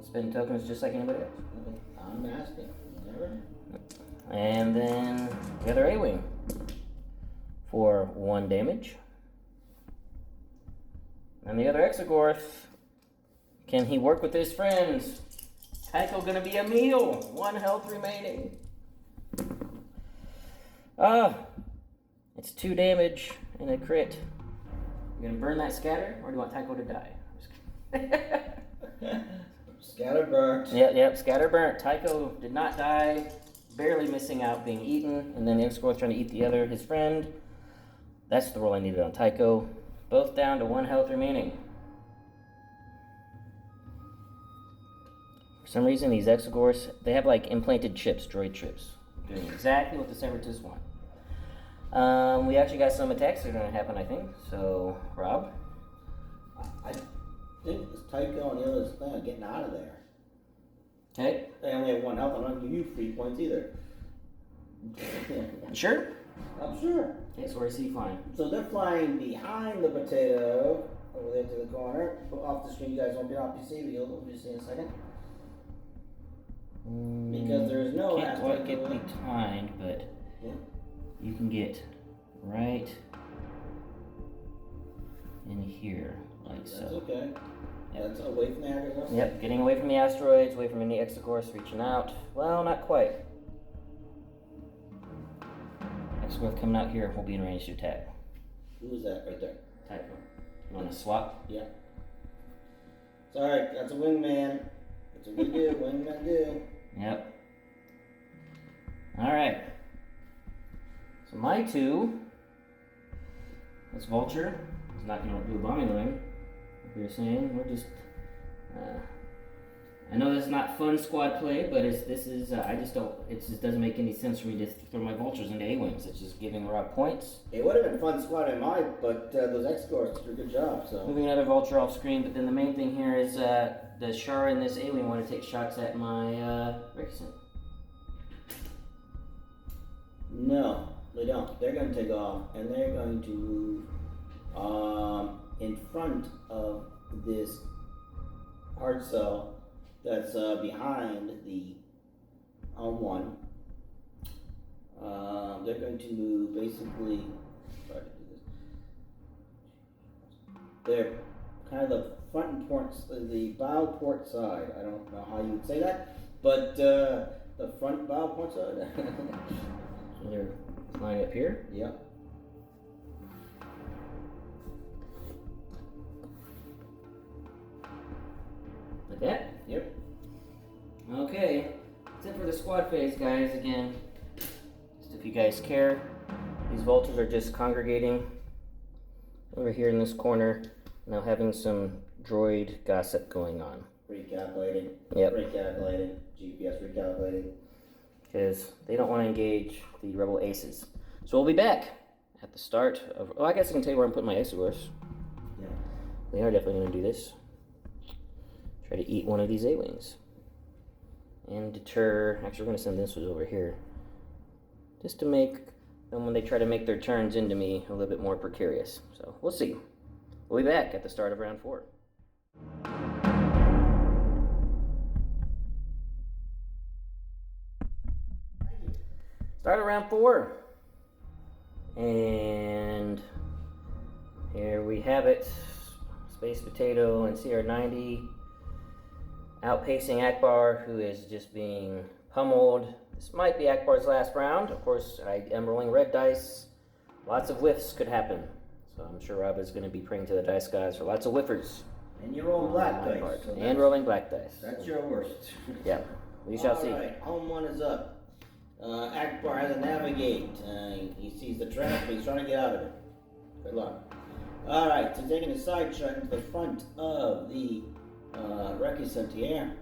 [SPEAKER 2] Spend tokens just like anybody else.
[SPEAKER 3] I'm asking. Never.
[SPEAKER 2] And then the other A-Wing for 1 damage. And the other Exogorth, can he work with his friends? Tycho gonna be a meal. 1 health remaining. It's 2 damage and a crit. You gonna burn that scatter, or do you want Tycho to die?
[SPEAKER 3] Scatter burnt.
[SPEAKER 2] Yep, scatter burnt. Tycho did not die, barely missing out being eaten, and then the Exogorth trying to eat the other, his friend. That's the roll I needed on Tycho. Both down to 1 health remaining. For some reason, these Exogorths, they have like implanted chips, droid chips, doing exactly what the Separatists want. We actually got some attacks that are going to happen, I think. So, Rob?
[SPEAKER 3] I think it's Tycho and the others plan on getting out of there.
[SPEAKER 2] Okay.
[SPEAKER 3] They only have 1 health. I'm not going to give you 3 points either.
[SPEAKER 2] You sure?
[SPEAKER 3] I'm sure.
[SPEAKER 2] Okay, so where's he flying?
[SPEAKER 3] So they're flying behind the potato over there to the corner. Off the screen, you guys won't be able to see, but you'll see in a second. Because there is no
[SPEAKER 1] Can't quite
[SPEAKER 3] asteroid
[SPEAKER 1] get
[SPEAKER 3] away.
[SPEAKER 1] behind, but
[SPEAKER 3] Yeah.
[SPEAKER 1] you can get right in here, like
[SPEAKER 3] That's
[SPEAKER 1] so.
[SPEAKER 3] okay. That's away from the asteroid.
[SPEAKER 1] Yep, getting away from the asteroids, away from any X-course, reaching out. Well, not quite. X-course coming out here will be in range to attack.
[SPEAKER 3] Who is that right there?
[SPEAKER 1] Tater. You want to swap?
[SPEAKER 3] Yeah. It's alright, that's a wingman. That's what we do, wingmen do.
[SPEAKER 1] Yep. Alright. So my 2, this Vulture, is not going to do a bombing line. Like we were saying, we're just... I know this is not fun squad play, but I just don't, it just doesn't make any sense for me to throw my Vultures into A-Wings. It's just giving Rob points.
[SPEAKER 3] It would have been fun squad in mine, but those X-Scores did a good job, so.
[SPEAKER 1] Moving another Vulture off screen, but then the main thing here is the Shara and this A-Wing want to take shots at my Rickson.
[SPEAKER 3] No, they don't. They're going to take off, and they're going to move in front of this hard cell that's behind the home one. They're going to move basically. Try to do this. They're kind of the front and port, the bow port side. I don't know how you would say that, but the front bow port side.
[SPEAKER 1] So they're flying up here.
[SPEAKER 3] Yep.
[SPEAKER 1] Like that?
[SPEAKER 3] Yep.
[SPEAKER 1] Okay. That's it for the squad phase, guys. Again, just if you guys care, these Vultures are just congregating over here in this corner, now having some droid gossip going on.
[SPEAKER 3] Recalculating.
[SPEAKER 1] Yep.
[SPEAKER 3] Recalculating. GPS recalculating.
[SPEAKER 1] Because they don't want to engage the rebel aces. So we'll be back at the start of... Oh, I guess I can tell you where I'm putting my Exogorse.
[SPEAKER 3] Yeah.
[SPEAKER 1] We are definitely going to do this. Try to eat one of these A-Wings. And deter... Actually, we're going to send this one over here. Just to make them, when they try to make their turns into me, a little bit more precarious. So, we'll see. We'll be back at the start of round 4. Start of round 4. And here we have it. Space Potato and CR90 outpacing Ackbar, who is just being pummeled. This might be Ackbar's last round. Of course, I am rolling red dice. Lots of whiffs could happen. So I'm sure Rob is going to be praying to the dice gods for lots of whiffers.
[SPEAKER 3] And you're rolling black dice.
[SPEAKER 1] So and rolling black dice.
[SPEAKER 3] That's your worst.
[SPEAKER 1] Yeah, we shall see.
[SPEAKER 3] Alright, home one is up. Ackbar has to navigate. He sees the trap, but he's trying to get out of it. Good luck. Alright, so taking a side shot into the front of the Recce Sentier.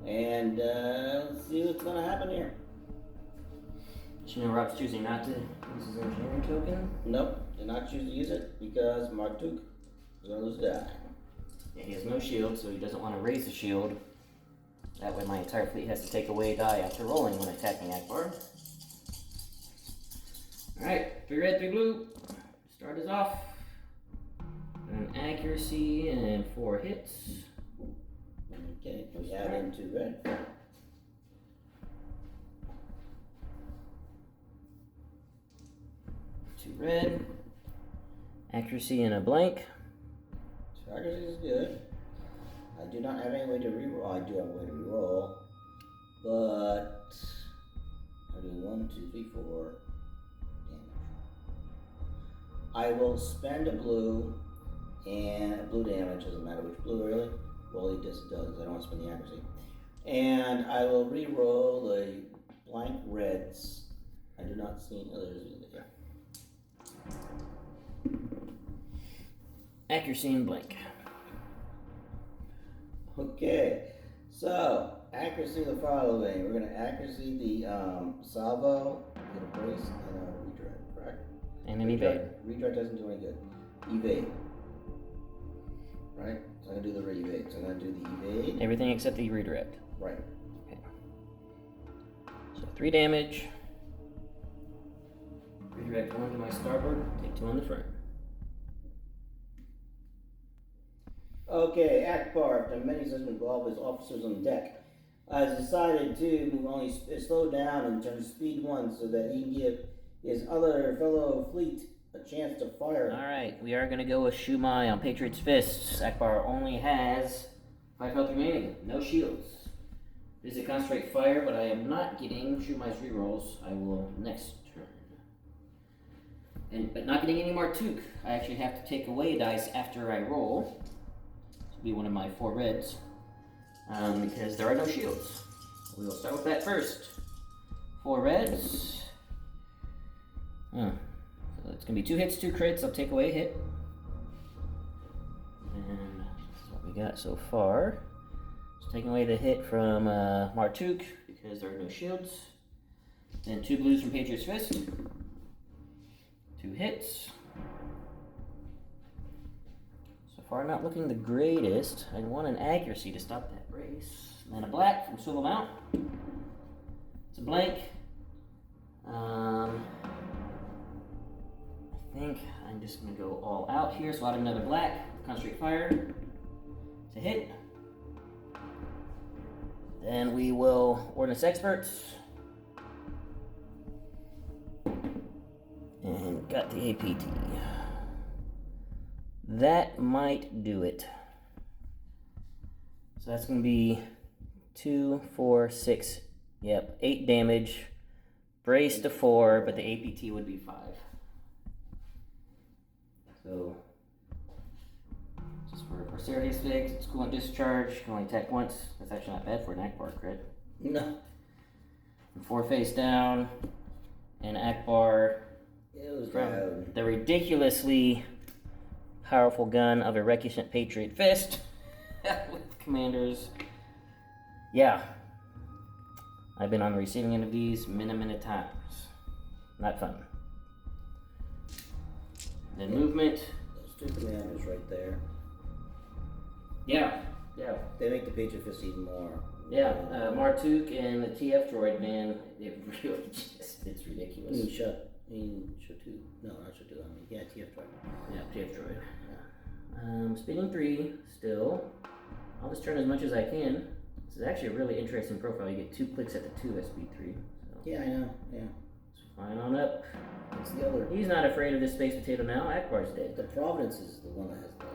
[SPEAKER 3] And let's see what's going to happen here.
[SPEAKER 1] You know Rob's choosing not to use his engineering token?
[SPEAKER 3] Nope, did not choose to use it because Mark Tuuk is going to lose die.
[SPEAKER 1] Yeah, he has no shield, so he doesn't want to raise the shield. That way my entire fleet has to take away a die after rolling when attacking Ackbar. Alright, 3 red, 3 blue. Start us off. An accuracy and 4 hits.
[SPEAKER 3] Okay, we add in 2 red.
[SPEAKER 1] 2 red. Accuracy and a blank.
[SPEAKER 3] So accuracy is good. I do not have any way to reroll. I do have a way to reroll, but I do 1, 2, 3, 4 damage. I will spend a blue and blue damage. Doesn't matter which blue really. Well, it just does. I don't want to spend the accuracy. And I will reroll the blank reds. I do not see any others either.
[SPEAKER 1] Accuracy and blank.
[SPEAKER 3] Okay, so accuracy the following. We're going to accuracy the salvo, get a brace, and a redirect, correct?
[SPEAKER 1] And an evade.
[SPEAKER 3] Redirect doesn't do any good. Evade. Right? So I'm going to do the evade. So I'm going to do the evade.
[SPEAKER 1] Everything except the redirect.
[SPEAKER 3] Right.
[SPEAKER 1] Okay. So 3 damage. Redirect 1 to my starboard, take 2 on the front.
[SPEAKER 3] Okay, Ackbar, after many sessions involved his officers on deck, has decided to move only slow down and turn speed 1 so that he can give his other fellow fleet a chance to fire.
[SPEAKER 1] Alright, we are going to go with Shumai on Patriot's Fists. Ackbar only has 5 health remaining, no shields. This is a concentrate fire, but I am not getting Shumai's rerolls. I will next turn. But not getting any more Tuuk. I actually have to take away a dice after I roll. This will be one of my 4 reds. Because there are no shields. We will start with that first. 4 reds. So it's going to be 2 hits, 2 crits. I'll take away a hit. And this is what we got so far. Just taking away the hit from Tuuk because there are no shields. Then 2 blues from Patriot's Fist. 2 hits. So far not looking the greatest. I want an accuracy to stop that brace. And then a black from Swivel Mount. It's a blank. I think I'm just going to go all out here. So I'll have another black. Concentrate fire. It's a hit. Then we will Ordnance Experts. And got the APT. That might do it. So that's going to be 2, 4, 6, yep, 8 damage. Brace to 4, but the APT would be 5. So, just for Corsarity's fix, it's coolant discharge, can only attack once. That's actually not bad for an Ackbar crit.
[SPEAKER 3] No.
[SPEAKER 1] And 4 face down, and Ackbar from
[SPEAKER 3] down.
[SPEAKER 1] the ridiculously powerful gun of a recusant Patriot Fist with commanders. Yeah. I've been on the receiving end of these many times. Not fun. Then movement.
[SPEAKER 3] Those 2 commanders right there.
[SPEAKER 1] Yeah.
[SPEAKER 3] They make the Patriot Fist even more.
[SPEAKER 1] Yeah, Tuuk and the TF droid, man, it really just, it's ridiculous.
[SPEAKER 3] You mean Shut 2? No, not Shut 2. I mean, yeah, TF droid.
[SPEAKER 1] Yeah, TF droid. Yeah. Speeding 3, still. I'll just turn as much as I can. This is actually a really interesting profile. You get 2 clicks at the 2 at speed 3. So.
[SPEAKER 3] Yeah, I know, yeah.
[SPEAKER 1] Flying on up.
[SPEAKER 3] What's the other?
[SPEAKER 1] He's not afraid of this space potato now. Akbar's dead.
[SPEAKER 3] The Providence is the one that has the...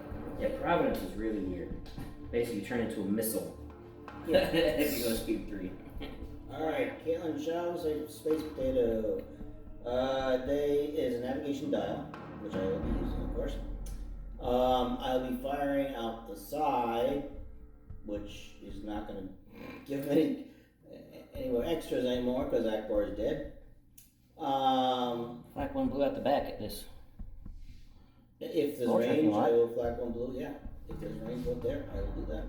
[SPEAKER 1] Yeah, Providence is really weird. Basically, you turn into a missile.
[SPEAKER 3] Yeah.
[SPEAKER 1] If you go speed 3.
[SPEAKER 3] Alright, Caitlin Shaw, Space Potato. They is a navigation dial, which I will be using, of course. I'll be firing out the side, which is not going to give any more extras anymore because Ackbar is dead.
[SPEAKER 1] Black 1 blue out the back at this.
[SPEAKER 3] If there's range, I will flag 1 blue, yeah. If there's range up there, I will do that.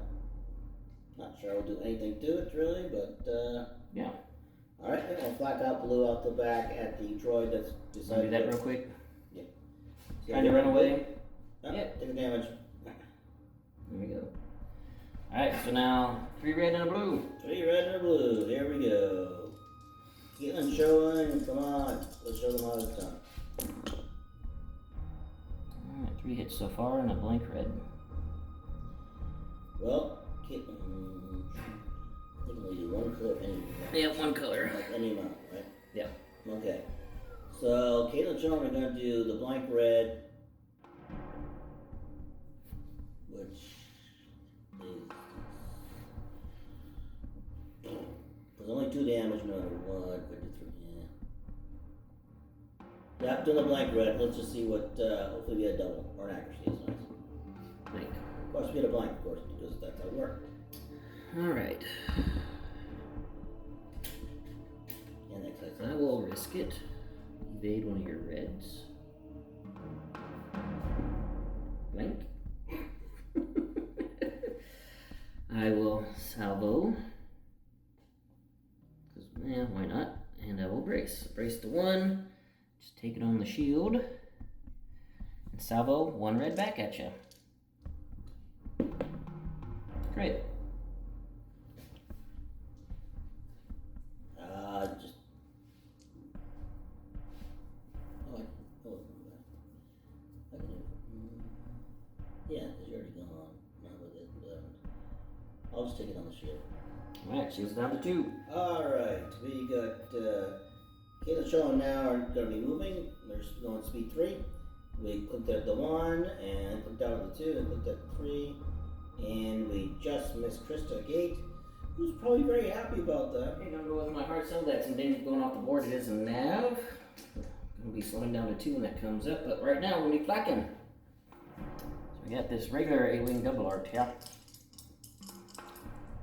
[SPEAKER 3] Not sure I will do anything to it, really, but,
[SPEAKER 1] yeah.
[SPEAKER 3] Alright, I'll flag out blue out the back at the droid that's decided
[SPEAKER 1] do that real quick.
[SPEAKER 3] Yeah.
[SPEAKER 1] Trying to run away.
[SPEAKER 3] Yeah. Take the damage.
[SPEAKER 1] There we go. Alright, so now 3 red and a blue.
[SPEAKER 3] 3 red and a blue. Here we go. Caitlin showing. Come on. Let's show them how it's done.
[SPEAKER 1] Alright, 3 hits so far and a blank red.
[SPEAKER 3] Well, Caitlin. I think we'll do 1 color any.
[SPEAKER 1] Yeah, 1 color.
[SPEAKER 3] Like any amount, right?
[SPEAKER 1] Yeah.
[SPEAKER 3] Okay. So Caitlin showing we're going to do the blank red, which is. There's only 2 damage, no matter what. 53, yeah. Yeah, doing the blank red. Let's just see what. Hopefully, we get a double or an accuracy. Is nice.
[SPEAKER 1] Blank.
[SPEAKER 3] Of course, we get a blank, of course, because that's how it works.
[SPEAKER 1] Alright.
[SPEAKER 3] And next
[SPEAKER 1] I will risk it. Evade one of your reds. Blank. I will salvo. Yeah, why not? And I will brace. Brace to 1. Just take it on the shield. And salvo 1 red back at you. Great.
[SPEAKER 3] Just. Yeah, because you're already gone. Not with it. I'll just take it on the shield.
[SPEAKER 2] Alright, shields down to 2.
[SPEAKER 3] Alright, we got Kayla, Shaw now are going to be moving. They're going speed 3. We clicked at the 1 and clicked out of the 2 and clicked at the 3. And we just missed Krista Gate, who's probably very happy about that.
[SPEAKER 2] Okay, gonna go with my hard cell. That's in danger of going off the board. It is a nav. Gonna be slowing down to 2 when that comes up, but right now we're gonna be flacking. So we got this regular A-wing double arc here.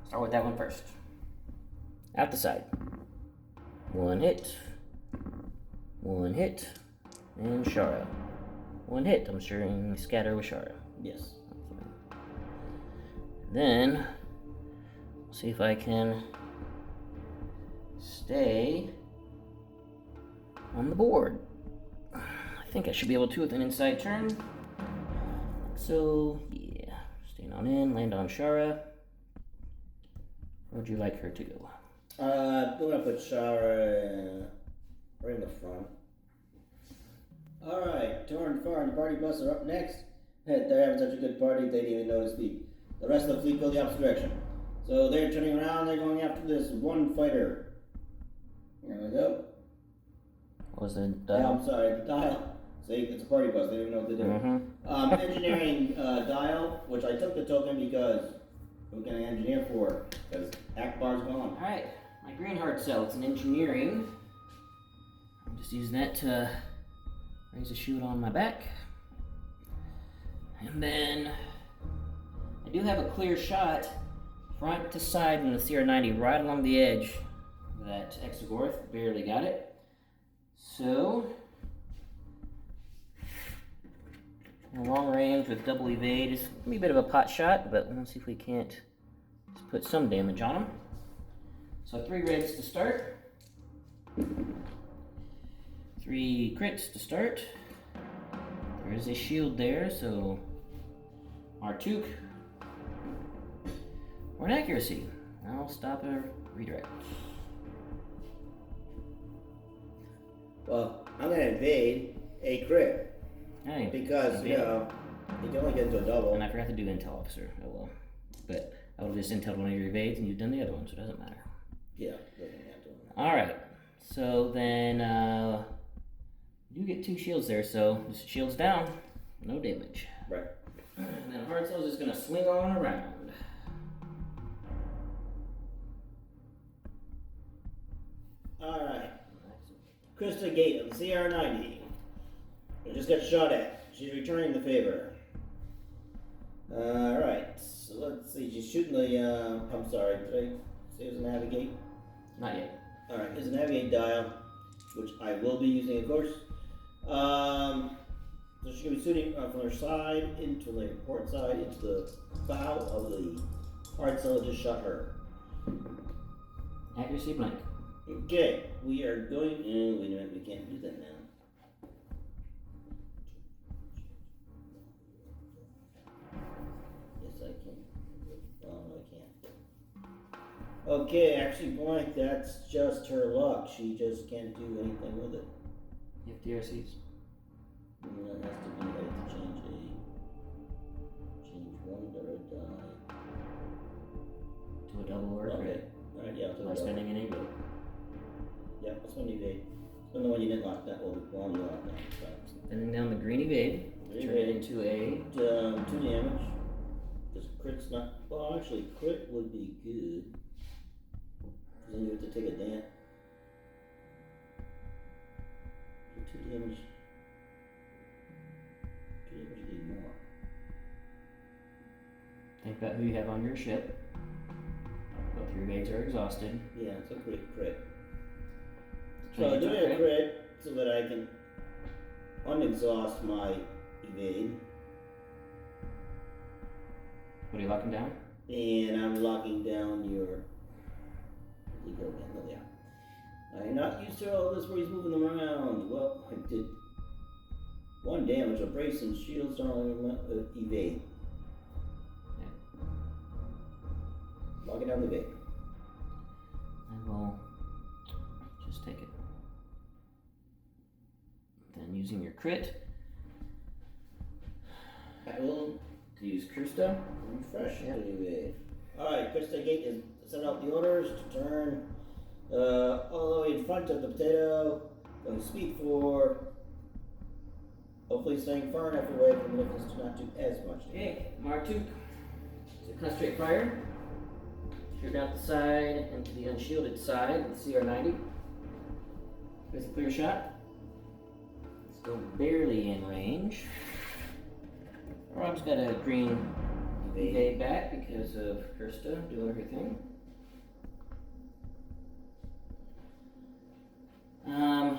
[SPEAKER 2] Start with that one first. Out the side. 1 hit. 1 hit. And Shara. 1 hit. I'm sure you scatter with Shara.
[SPEAKER 3] Yes.
[SPEAKER 2] Then, see if I can stay on the board. I think I should be able to with an inside turn. So, yeah. Staying on in, land on Shara. Where would you like her to go?
[SPEAKER 3] I'm going to put Shara right in the front. Alright, Torn, Far, and the party bus are up next. They're having such a good party, they didn't even notice me. The rest of the fleet go the opposite direction. So they're turning around, they're going after this one fighter. Here we go.
[SPEAKER 2] What was the
[SPEAKER 3] Dial? I'm sorry, the dial. See, it's a party bus, they don't even know what to do. Engineering dial, which I took the token because we're going to engineer for, because Ackbar's gone.
[SPEAKER 2] Alright, my green heart cell, it's an engineering. I'm just using that to raise a shield on my back. And then I do have a clear shot front to side in the CR90 right along the edge of that Exogorth. Barely got it. So, long range with double evade is going to be a bit of a pot shot, but we'll see if we can't just put some damage on him. So 3 reds to start. 3 crits to start. There is a shield there, so our Tuuk. Or an accuracy. I'll stop a redirect.
[SPEAKER 3] Well, I'm going to evade a crit.
[SPEAKER 2] Hey,
[SPEAKER 3] Because, you know, you can only get into a double.
[SPEAKER 2] and I forgot to do Intel Officer. Oh well. But I would have just Intel one of your evades and you've done the other one, so it doesn't matter.
[SPEAKER 3] Yeah, doesn't have to.
[SPEAKER 2] Alright. So then, you get 2 shields there, so just shields down. No damage.
[SPEAKER 3] Right.
[SPEAKER 2] And then hard cell's just going to swing on around.
[SPEAKER 3] Alright. Krista Gate of the CR90. I just got shot at. She's returning the favor. Alright, so let's see. She's shooting the, I'm sorry, did I say it was a navigate?
[SPEAKER 2] Not yet.
[SPEAKER 3] Alright, there's a navigate dial, which I will be using, of course. So she's going to be shooting from her side into the port side, into the bow of the hard cell that just shot her.
[SPEAKER 2] Accuracy blank.
[SPEAKER 3] Okay, we are going. Wait a minute, we can't do that now. Yes, I can. Oh, no, I can't. Okay, actually, blank. That's just her luck. She just can't do anything with it.
[SPEAKER 2] You have DRCs.
[SPEAKER 3] That has to be. I have to change one die.
[SPEAKER 2] To a double work,
[SPEAKER 3] Okay.
[SPEAKER 2] right?
[SPEAKER 3] Alright, yeah.
[SPEAKER 2] By spending an evade.
[SPEAKER 3] Yeah, that's one evade. Spend the one you didn't lock that. Well, the one you locked down.
[SPEAKER 2] Spending down the green evade. Turn it into a
[SPEAKER 3] 2 damage. Because crit's not. Well, actually, crit would be good. Because then you have to take a damage. 2 damage. 2 damage would be more.
[SPEAKER 2] Think about who you have on your ship. Both your evades are exhausted.
[SPEAKER 3] Yeah, it's a crit.
[SPEAKER 2] Change
[SPEAKER 3] So
[SPEAKER 2] it to
[SPEAKER 3] doing a crit so that I can unexhaust my evade.
[SPEAKER 2] What are you locking down?
[SPEAKER 3] And I'm locking down your. Where'd he go again? Oh, yeah. I'm not used to all this where he's moving them around. Well, I did 1 damage. A brace and shields on evade.
[SPEAKER 2] Yeah.
[SPEAKER 3] Locking down the evade.
[SPEAKER 2] I will just take it. Then using your crit,
[SPEAKER 3] I will
[SPEAKER 2] to use Krusta.
[SPEAKER 3] refresh
[SPEAKER 2] Yep.
[SPEAKER 3] the evade. Alright, Krista Gate is set out the orders to turn all the way in front of the potato, going speed 4. Hopefully staying far enough away from the Nicholas to not do as much damage.
[SPEAKER 2] Okay, Tuuk. So concentrate fire. Shoot out the side into the unshielded side with the CR-90. There's a clear shot. Still barely in range. Rob's got a green evade back because of Kirsta doing her thing. And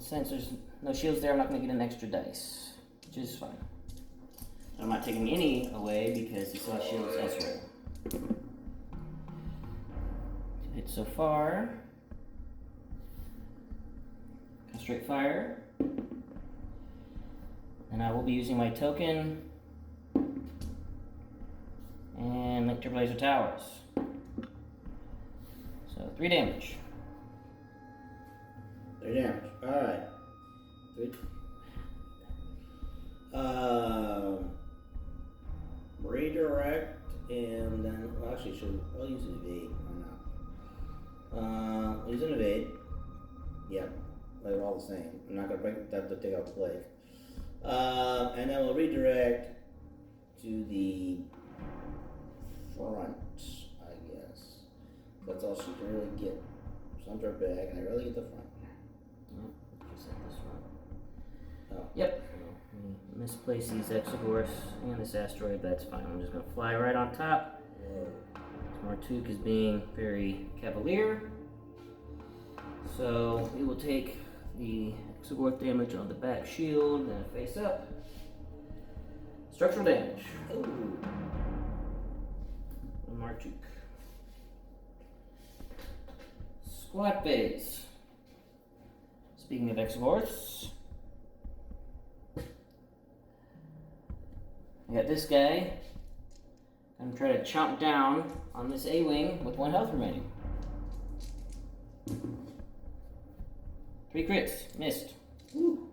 [SPEAKER 2] since there's no shields there, I'm not going to get an extra dice, which is fine. I'm not taking any away because he saw shields elsewhere. Hit so far. Concentrate fire. And I will be using my token and link to laser towers. So 3 damage.
[SPEAKER 3] 3 damage. Alright. 3. Redirect and then actually I'll use an evade. Why not? Use an evade. Yep. They're all the same. I'm not gonna have to take out the plague. And then we'll redirect to the front, I guess. That's all she can really get. Center back, and I really get the front.
[SPEAKER 2] Oh, just at this one.
[SPEAKER 3] Oh.
[SPEAKER 2] Yep. Misplace these Exogorths and this asteroid, but that's fine. I'm just gonna fly right on top.
[SPEAKER 3] Whoa.
[SPEAKER 2] Tuuk is being very cavalier. So we will take the Exogorth damage on the back shield and face up. Structural damage.
[SPEAKER 3] Ooh.
[SPEAKER 2] Tuuk. Squad phase. Speaking of Exogorths, I got this guy. I'm trying to chomp down on this A-wing with 1 health remaining. 3 crits. Missed. Woo.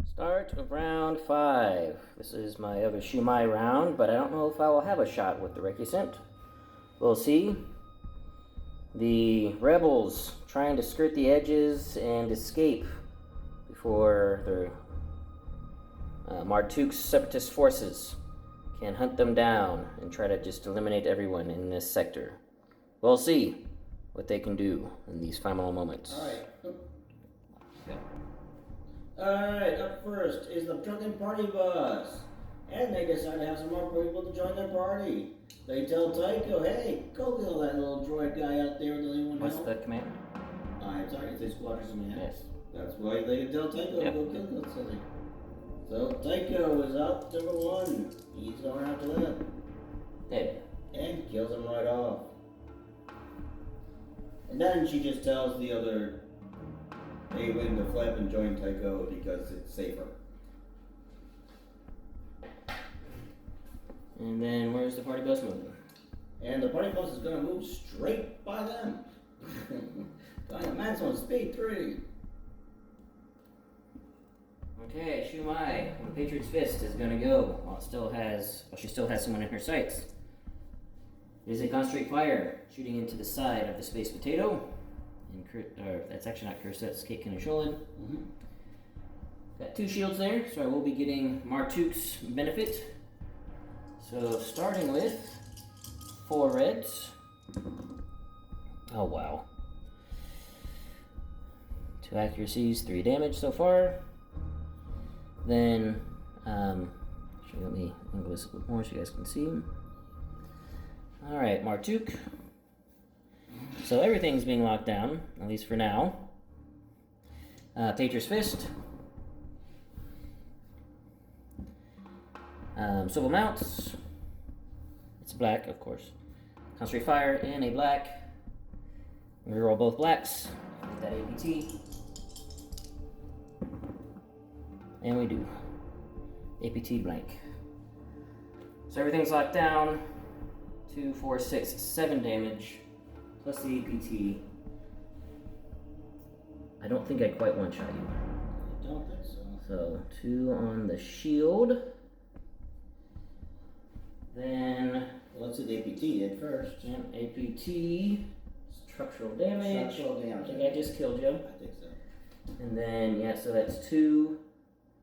[SPEAKER 2] Start of round 5. This is my other Shumai round, but I don't know if I will have a shot with the Recusant. We'll see. The rebels trying to skirt the edges and escape before the Tuuk's separatist forces can hunt them down and try to just eliminate everyone in this sector. We'll see what they can do in these final moments.
[SPEAKER 3] Alright.
[SPEAKER 2] Yep.
[SPEAKER 3] Alright, up first is the drunken party bus. And they decide to have some more people to join their party. They tell Tycho, hey, go kill that little droid guy out there with the only one
[SPEAKER 2] What's
[SPEAKER 3] help.
[SPEAKER 2] the command?
[SPEAKER 3] I'm sorry, it's a squadrons in the
[SPEAKER 2] Yes.
[SPEAKER 3] That's why they tell Tycho
[SPEAKER 2] Yep.
[SPEAKER 3] to go kill that silly. So Tycho is out number 1. He's going after them.
[SPEAKER 2] Dead.
[SPEAKER 3] And kills him right off. And then she just tells the other A-Wing to flip and join Tycho because it's safer.
[SPEAKER 2] And then where's the party bus moving?
[SPEAKER 3] And the party bus is gonna move straight by them. Got a maximum speed 3.
[SPEAKER 2] Okay, Shumai, the Patriot's Fist is gonna go while she still has someone in her sights. It is a concentrate fire, shooting into the side of the space potato. That's actually not Kirsta, that's Kate and Sholin.
[SPEAKER 3] Mm-hmm.
[SPEAKER 2] Got 2 shields there, so I will be getting Tuuk's benefit. So starting with 4 reds. Oh wow. 2 accuracies, 3 damage so far. Then, let me angle this a little more so you guys can see. Alright, Tuuk. So everything's being locked down, at least for now. Tater's Fist. Swivel mounts. It's black, of course. Concentrate fire in a black. We roll both blacks. Get that APT. And we do. APT blank. So everything's locked down. 2, 4, 6, 7 damage. Plus the APT. I don't think I quite one-shot you.
[SPEAKER 3] Don't.
[SPEAKER 2] So 2 on the shield. Then
[SPEAKER 3] Let's do the APT did first.
[SPEAKER 2] APT, structural damage.
[SPEAKER 3] Structural damage.
[SPEAKER 2] I think I just killed you.
[SPEAKER 3] I think so.
[SPEAKER 2] And then, yeah, so that's 2.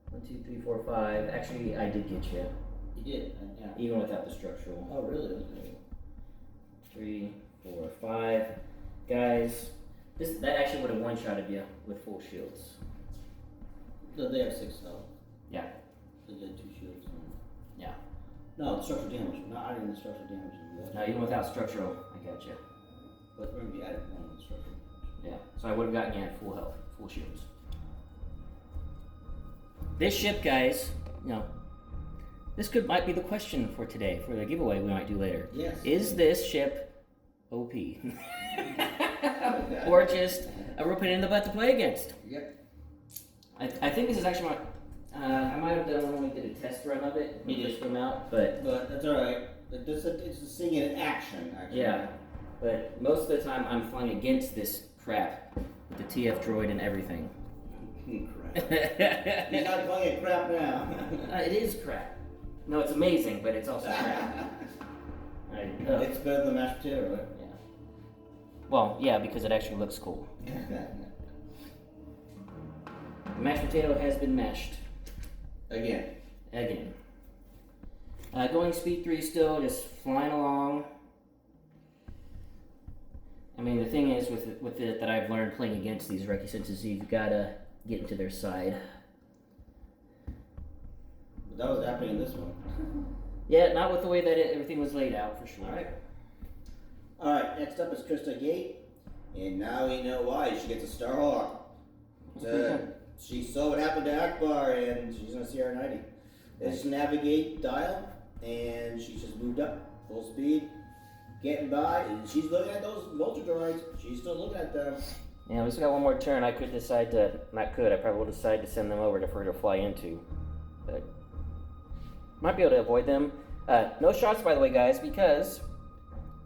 [SPEAKER 2] 1, 2, 3, 4, 5. Actually, I did get you.
[SPEAKER 3] You did, yeah.
[SPEAKER 2] Even without the structural.
[SPEAKER 3] Oh, really? Okay.
[SPEAKER 2] 3, 4, 5. Guys, that actually would have one-shotted you with full shields.
[SPEAKER 3] No, they have 6 health.
[SPEAKER 2] Yeah.
[SPEAKER 3] They did 2 shields.
[SPEAKER 2] Yeah.
[SPEAKER 3] No, structural damage. No, I didn't structural damage.
[SPEAKER 2] No, even without structural, I got you.
[SPEAKER 3] But remember, you added 1 with structural damage.
[SPEAKER 2] Yeah. So I would have gotten you at full health, full shields. This ship, guys, this might be the question for today, for the giveaway we might do later.
[SPEAKER 3] Yes.
[SPEAKER 2] Is this ship OP? Or just a real pain in the butt to play against?
[SPEAKER 3] Yep.
[SPEAKER 2] I think this is actually my... I might have done one when we did a test run of it.
[SPEAKER 3] You did.
[SPEAKER 2] Just came out, but
[SPEAKER 3] that's alright. It's a scene in action, actually.
[SPEAKER 2] yeah. But most of the time I'm flying against this crap with the TF droid and everything.
[SPEAKER 3] Crap. He's not calling it crap now.
[SPEAKER 2] It is crap. No, it's amazing, but it's also crap.
[SPEAKER 3] It's better than mashed potato, right?
[SPEAKER 2] Yeah. Well, yeah, because it actually looks cool. The mashed potato has been mashed.
[SPEAKER 3] Again.
[SPEAKER 2] Going speed 3 still, just flying along. I mean, the thing is with it that I've learned playing against these Recce senses, you've got to get into their side.
[SPEAKER 3] But that was happening in this one.
[SPEAKER 2] Yeah, not with the way that everything was laid out, for sure.
[SPEAKER 3] Alright, next up is Krista Gate. And now we know why she gets a Starhawk. She saw what happened to Ackbar and she's going to see R90. Let's navigate dial, and she just moved up full speed, getting by, and she's looking at those vulture droids. She's still looking at them.
[SPEAKER 2] Yeah, we still got one more turn. I could decide to, I probably will decide to send them over for her to fly into. But might be able to avoid them. No shots, by the way, guys, because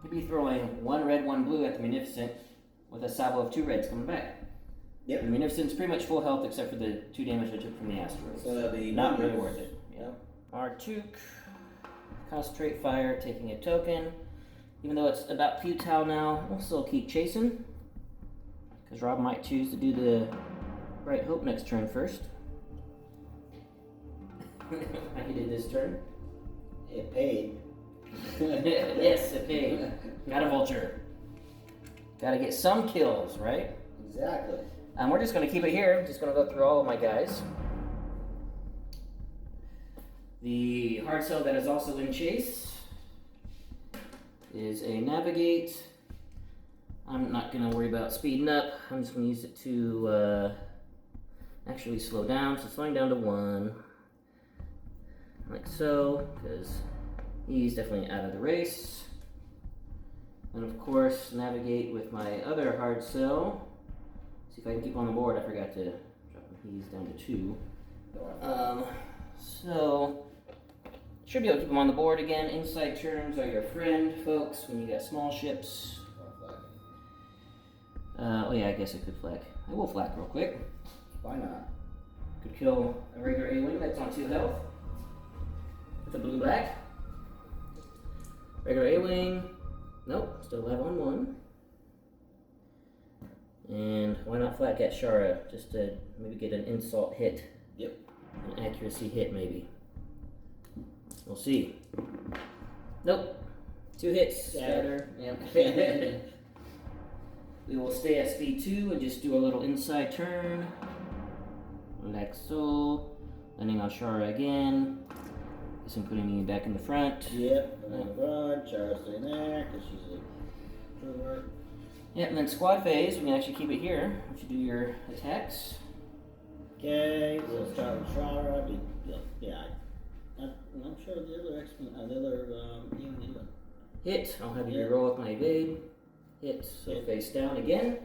[SPEAKER 2] we'd be throwing 1 red, 1 blue at the Munificent with a salvo of 2 reds coming back.
[SPEAKER 3] Yep.
[SPEAKER 2] The Munificent's pretty much full health except for the 2 damage I took from the asteroids.
[SPEAKER 3] So the
[SPEAKER 2] not really worth it. Yeah. Our Tuuk, concentrate fire, taking a token. Even though it's about futile now, we'll still keep chasing. Because Rob might choose to do the Bright Hope next turn first. Like he did this turn.
[SPEAKER 3] It paid.
[SPEAKER 2] Yes, it paid. Got a vulture. Gotta get some kills, right?
[SPEAKER 3] Exactly.
[SPEAKER 2] We're just gonna keep it here. Just gonna go through all of my guys. The hard cell that is also in chase is a navigate. I'm not gonna worry about speeding up. I'm just gonna use it to actually slow down. So slowing down to 1, like so, because he's definitely out of the race. And of course, navigate with my other hard cell. See if I can keep on the board. I forgot to drop he's down to 2. So should be able to keep them on the board again. Inside turns are your friend, folks, when you got small ships. Oh yeah, I guess I could flak. I will flak real quick.
[SPEAKER 3] Why not?
[SPEAKER 2] Could kill a regular A-wing that's on 2 health. With a blue black. Regular A-wing. Nope, still alive on 1. And why not flak at Shara, just to maybe get an insult hit.
[SPEAKER 3] Yep.
[SPEAKER 2] An accuracy hit, maybe. We'll see. Nope. 2 hits. Scatter. Yep. We will stay at speed 2 and just do a little inside turn. Like so. Landing on Shara again. Guess I'm putting me back in the front.
[SPEAKER 3] Yep, in the front. Chara's staying there because she's a trooper.
[SPEAKER 2] Yeah, and then squad phase, we can actually keep it here once you do your attacks.
[SPEAKER 3] Okay, so start with Shara. Yeah, I'm sure the other X-Men, even the other.
[SPEAKER 2] Hit. I'll have you roll with my evade. Hit. So face down again.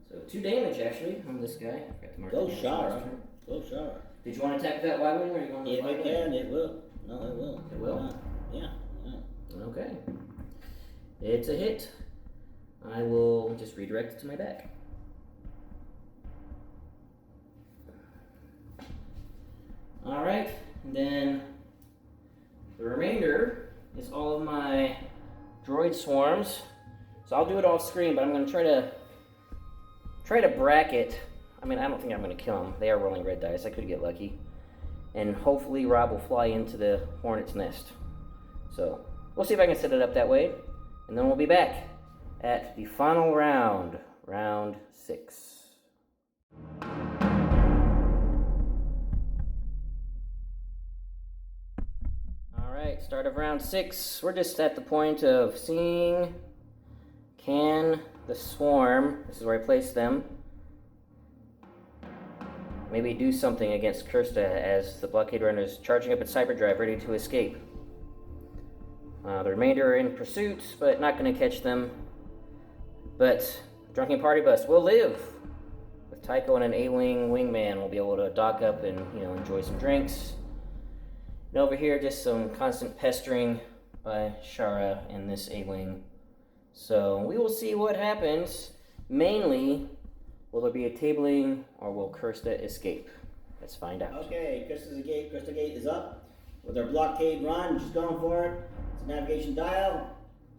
[SPEAKER 2] So 2 damage actually on this guy. I forgot to mark
[SPEAKER 3] Go
[SPEAKER 2] the damage
[SPEAKER 3] Shara.
[SPEAKER 2] last turn.
[SPEAKER 3] Go Shara.
[SPEAKER 2] Did you want to attack that Y-wing or are you going to
[SPEAKER 3] If it can, it will. No, it will.
[SPEAKER 2] It will?
[SPEAKER 3] Yeah.
[SPEAKER 2] Okay. It's a hit. I will just redirect it to my back. Alright, and then the remainder is all of my droid swarms. So I'll do it off screen, but I'm going to try to bracket. I mean, I don't think I'm going to kill them. They are rolling red dice. I could get lucky. And hopefully Rob will fly into the hornet's nest. So we'll see if I can set it up that way. And then we'll be back at the final round, round 6. Alright, start of round 6. We're just at the point of seeing, can the swarm, this is where I place them, maybe do something against Kirsta as the blockade runner is charging up its hyperdrive ready to escape. The remainder are in pursuit, but not going to catch them. But Drunken Party Bus will live. With Tycho and an A-Wing wingman, we'll be able to dock up and, enjoy some drinks. And over here, just some constant pestering by Shara and this A-Wing. So we will see what happens. Mainly, will there be a tabling or will Kirsta escape? Let's find out.
[SPEAKER 3] Okay, Kirsta Gate is up with her blockade run. She's going for it. It's a navigation dial.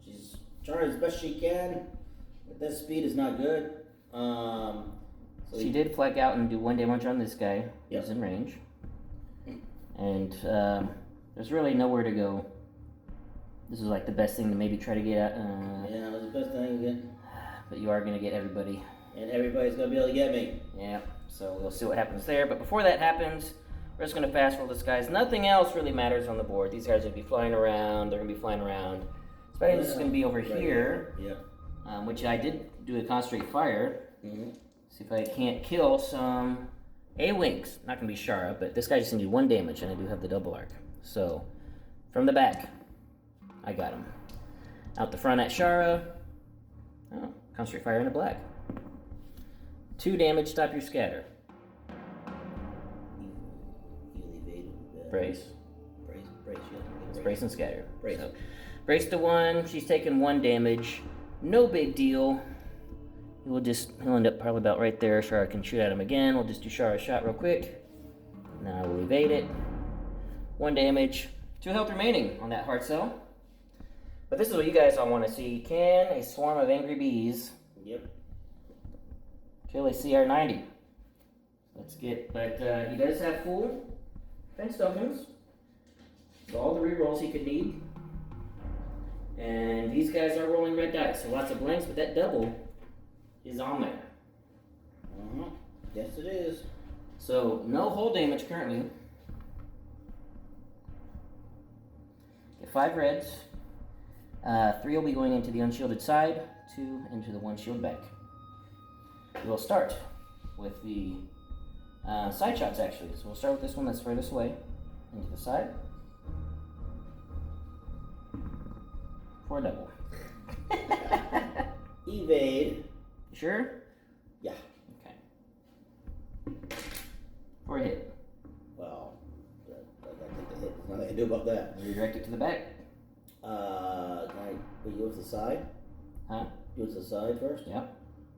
[SPEAKER 3] She's trying as best she can. But this speed is not good. So
[SPEAKER 2] she did flag out and do 1 damage on this guy.
[SPEAKER 3] Yep.
[SPEAKER 2] He's in range. And there's really nowhere to go. This is like the best thing to maybe try to get at.
[SPEAKER 3] Yeah, that's the best thing to get.
[SPEAKER 2] But you are going to get everybody.
[SPEAKER 3] And everybody's going to be able to get me.
[SPEAKER 2] Yeah, so we'll see what happens there. But before that happens, we're just going to fast roll this guys. Nothing else really matters on the board. These guys are going to be flying around. They're going to be flying around. Especially this is going to be over here.
[SPEAKER 3] Yeah.
[SPEAKER 2] Which I did do a concentrate fire.
[SPEAKER 3] Mm-hmm.
[SPEAKER 2] See if I can't kill some A-Wings. Not going to be Shara, but this guy just needed 1 damage, and I do have the double arc. So, from the back, I got him. Out the front at Shara. Oh, concentrate fire in the black. 2 damage, stop your scatter.
[SPEAKER 3] You'll evade.
[SPEAKER 2] Brace.
[SPEAKER 3] Brace, yeah.
[SPEAKER 2] It's brace and scatter.
[SPEAKER 3] Brace.
[SPEAKER 2] So, brace to 1, she's taking 1 damage. No big deal. He'll end up probably about right there. Shara can shoot at him again. We'll just do Shara's shot real quick. Now I will evade it. 1 damage. 2 health remaining on that hard cell. But this is what you guys all want to see. Can a swarm of angry bees kill a CR-90? Let's get, but he does have full fence tokens. So all the rerolls he could need. And these guys are rolling red dice, so lots of blanks, but that double is on there.
[SPEAKER 3] Yes, it is.
[SPEAKER 2] So no hull damage currently. Get 5 reds. 3 will be going into the unshielded side, 2 into the 1 shield back. We'll start with the side shots actually. So we'll start with this one that's furthest away, into the side. For a double.
[SPEAKER 3] Evade.
[SPEAKER 2] You sure?
[SPEAKER 3] Yeah.
[SPEAKER 2] Okay. For a hit.
[SPEAKER 3] Well, I think the hit. There's nothing I can do about that.
[SPEAKER 2] Redirect it to the back.
[SPEAKER 3] Can I go to the side?
[SPEAKER 2] Huh?
[SPEAKER 3] Go to the side first?
[SPEAKER 2] Yeah.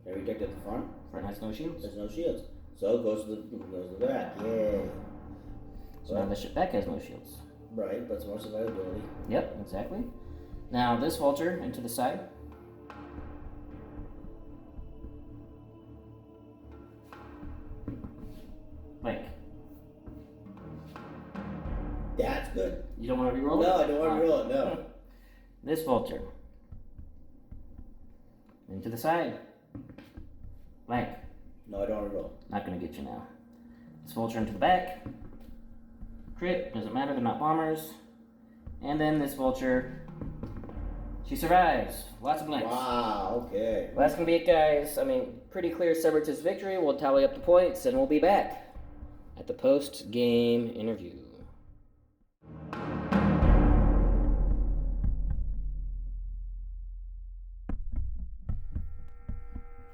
[SPEAKER 3] Can I redirect at the front?
[SPEAKER 2] Front has no shields.
[SPEAKER 3] There's no shields. So it goes to the back. Yay.
[SPEAKER 2] So now the back has no shields.
[SPEAKER 3] Right, that's more survivability.
[SPEAKER 2] Yep, exactly. Now this vulture into the side. Blank.
[SPEAKER 3] That's good.
[SPEAKER 2] You don't want to reroll it?
[SPEAKER 3] No, I don't want to reroll it, no.
[SPEAKER 2] This vulture. Into the side. Blank.
[SPEAKER 3] No, I don't want to roll.
[SPEAKER 2] Not going to get you now. This vulture into the back. Crit, doesn't matter, they're not bombers. And then this vulture. She survives. Lots of blanks.
[SPEAKER 3] Wow, okay.
[SPEAKER 2] Well, that's going to be it, guys. I mean, pretty clear Separatist victory. We'll tally up the points, and we'll be back at the post-game interview.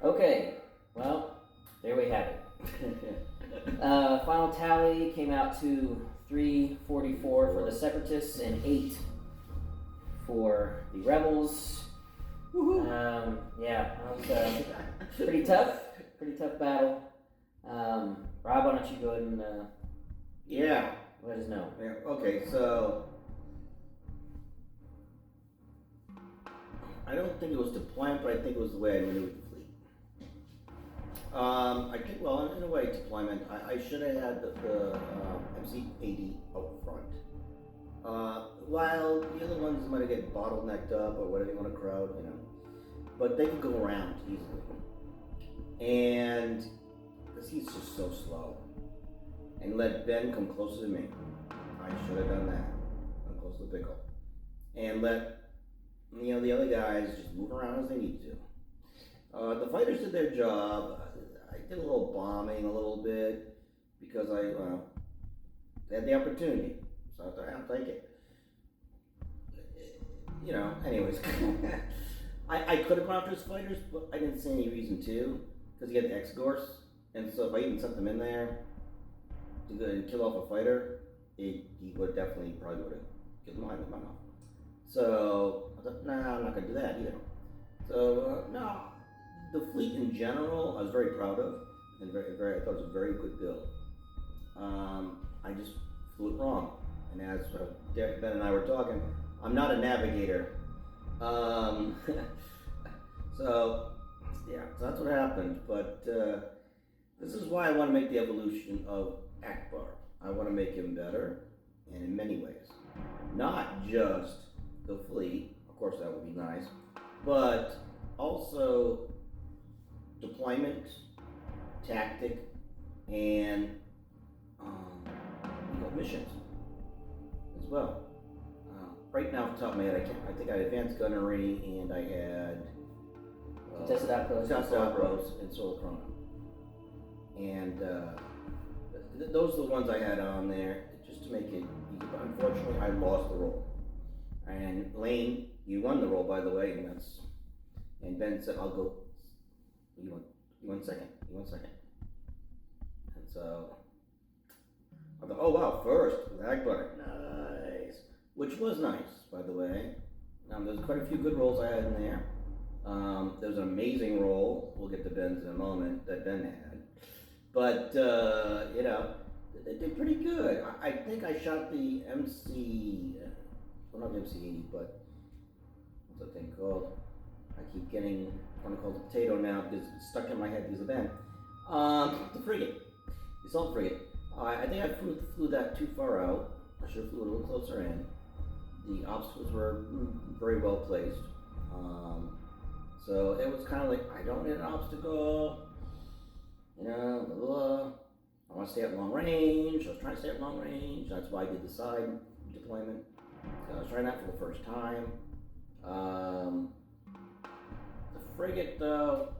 [SPEAKER 2] Okay, well, there we have it. Final tally came out to 344 for the Separatists and 8 for the Rebels. Yeah, that was pretty tough battle. Rob, why don't you go ahead and...
[SPEAKER 3] Yeah,
[SPEAKER 2] Let us know.
[SPEAKER 3] Yeah, okay, so I don't think it was deployment, but I think it was the way I maneuvered the fleet. I think, well, in a way, deployment. I should have had the MC-80 out front. While the other ones might have get bottlenecked up or whatever you want to crowd, you know, but they could go around easily. And because he's just so slow, and let Ben come closer to me. I should have done that. Come close to the pickle, and let the other guys just move around as they need to. The fighters did their job. I did a little bombing a little bit because they had the opportunity, so I'll take it. Anyways, I could have gone after his fighters, but I didn't see any reason to, because he had the X-Gorse, and so if I even sent them in there to go and kill off a fighter, he would definitely probably would have killed him behind off. So I thought, nah, I'm not gonna do that either. So no, the fleet in general, I was very proud of, and I thought it was a very good build. I just flew it wrong, and as Ben and I were talking, I'm not a navigator. So that's what happened. But this is why I want to make the evolution of Ackbar. I want to make him better, and in many ways, not just the fleet. Of course, that would be nice, but also deployment, tactic, and missions as well. Right now, off the top of my head, I think I had advanced gunnery, and I had
[SPEAKER 2] Contested outposts,
[SPEAKER 3] and Solar Chrono. And those are the ones I had on there just to make it easy. But unfortunately, I lost the roll. And Lane, you won the roll, by the way, and Ben said, "I'll go." You won second. And so I thought, oh wow, first with Ackbar, nice. Which was nice, by the way. There's quite a few good rolls I had in there. There was an amazing roll, we'll get to Ben's in a moment, that Ben had. But, they did pretty good. I think I shot the MC, well, not the MC-80, but what's that thing called? I keep want to call it potato now because it's stuck in my head because of Ben. The frigate, the assault frigate. I think I flew that too far out. I should have flew it a little closer in. The obstacles were very well placed. So it was kind of like, I don't need an obstacle, blah, blah, blah. I want to stay at long range. I was trying to stay at long range. That's why I did the side deployment. I was trying that for the first time. The frigate, though,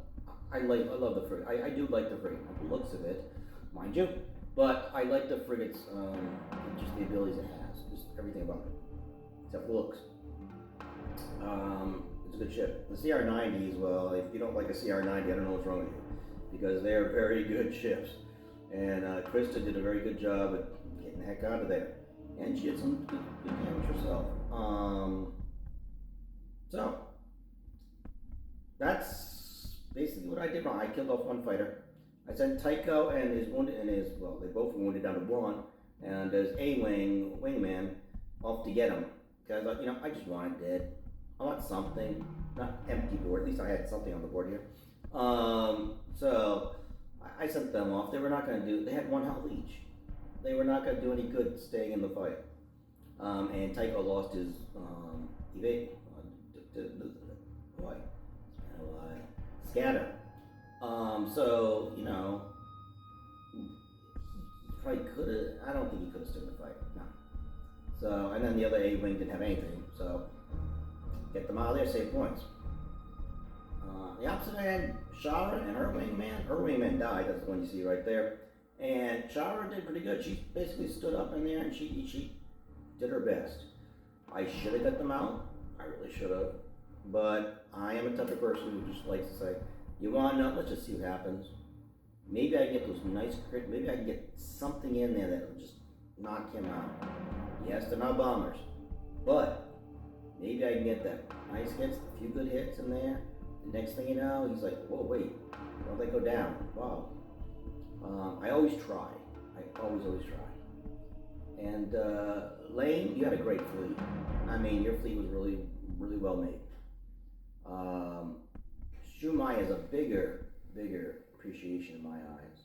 [SPEAKER 3] I love the frigate. I do like the frigate, the looks of it, mind you. But I like the frigate's, just the abilities it has, just everything about it, except the looks. It's a good ship. The CR-90 as well. If you don't like a CR-90, I don't know what's wrong with you, because they're very good ships. And Krista did a very good job at getting the heck out of there, and she did some good damage herself. So that's basically what I did wrong. I killed off one fighter. I sent Tycho and they both were wounded down to one, and his wingman off to get him. Because I just want it dead. I want something, not empty board. At least I had something on the board here. So I sent them off. They were not going to do. They had one health each. They were not going to do any good staying in the fight. And Tycho lost his evade. Boy, it's been a while. Scatter. So he probably could have. I don't think he could have stood in the fight. No. So, and then the other A-wing didn't have anything. So get them out of there, save points. The opposite end, Shara and her wingman died. That's the one you see right there. And Shara did pretty good. She basically stood up in there and she did her best. I should have got them out. I really should have. But I am a type of person who just likes to say, you want to know? Let's just see what happens. Maybe I can get those nice crit. Maybe I can get something in there that will just knock him out. Yes, they're not bombers, but maybe I can get that nice hits, a few good hits in there. The next thing you know, he's like, whoa, wait, don't they go down? Wow. I always try. I always try. And Lane, you had a great fleet. I mean, your fleet was really, really well made. Shumai is a bigger appreciation in my eyes.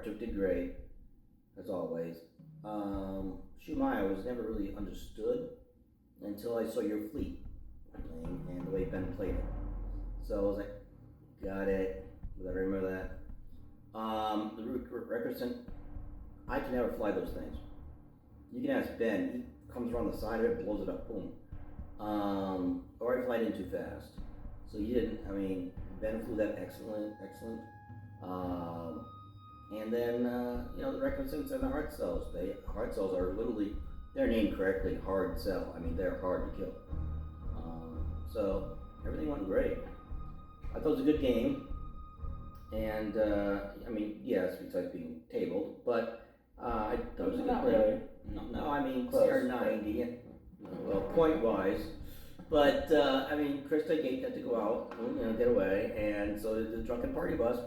[SPEAKER 3] Tuuk did great, as always. Shumai was never really understood until I saw your fleet playing and the way Ben played it. So I was like, got it. I remember that. The Reckerson, I can never fly those things. You can ask Ben. He comes around the side of it, blows it up, boom. Or I fly it in too fast. So you didn't. I mean, Ben flew that excellent. And then the Reckersons and the hard cells. Hard cells are literally, they're named correctly, hard cell. I mean, they're hard to kill. So everything went great. I thought it was a good game. And I mean, yes, besides being tabled, but I thought it was a good
[SPEAKER 2] really.
[SPEAKER 3] No, I mean,
[SPEAKER 2] Close.
[SPEAKER 3] CR90, well, point-wise. But, I mean, Krista Gate had to go out, get away, and so did the drunken party bus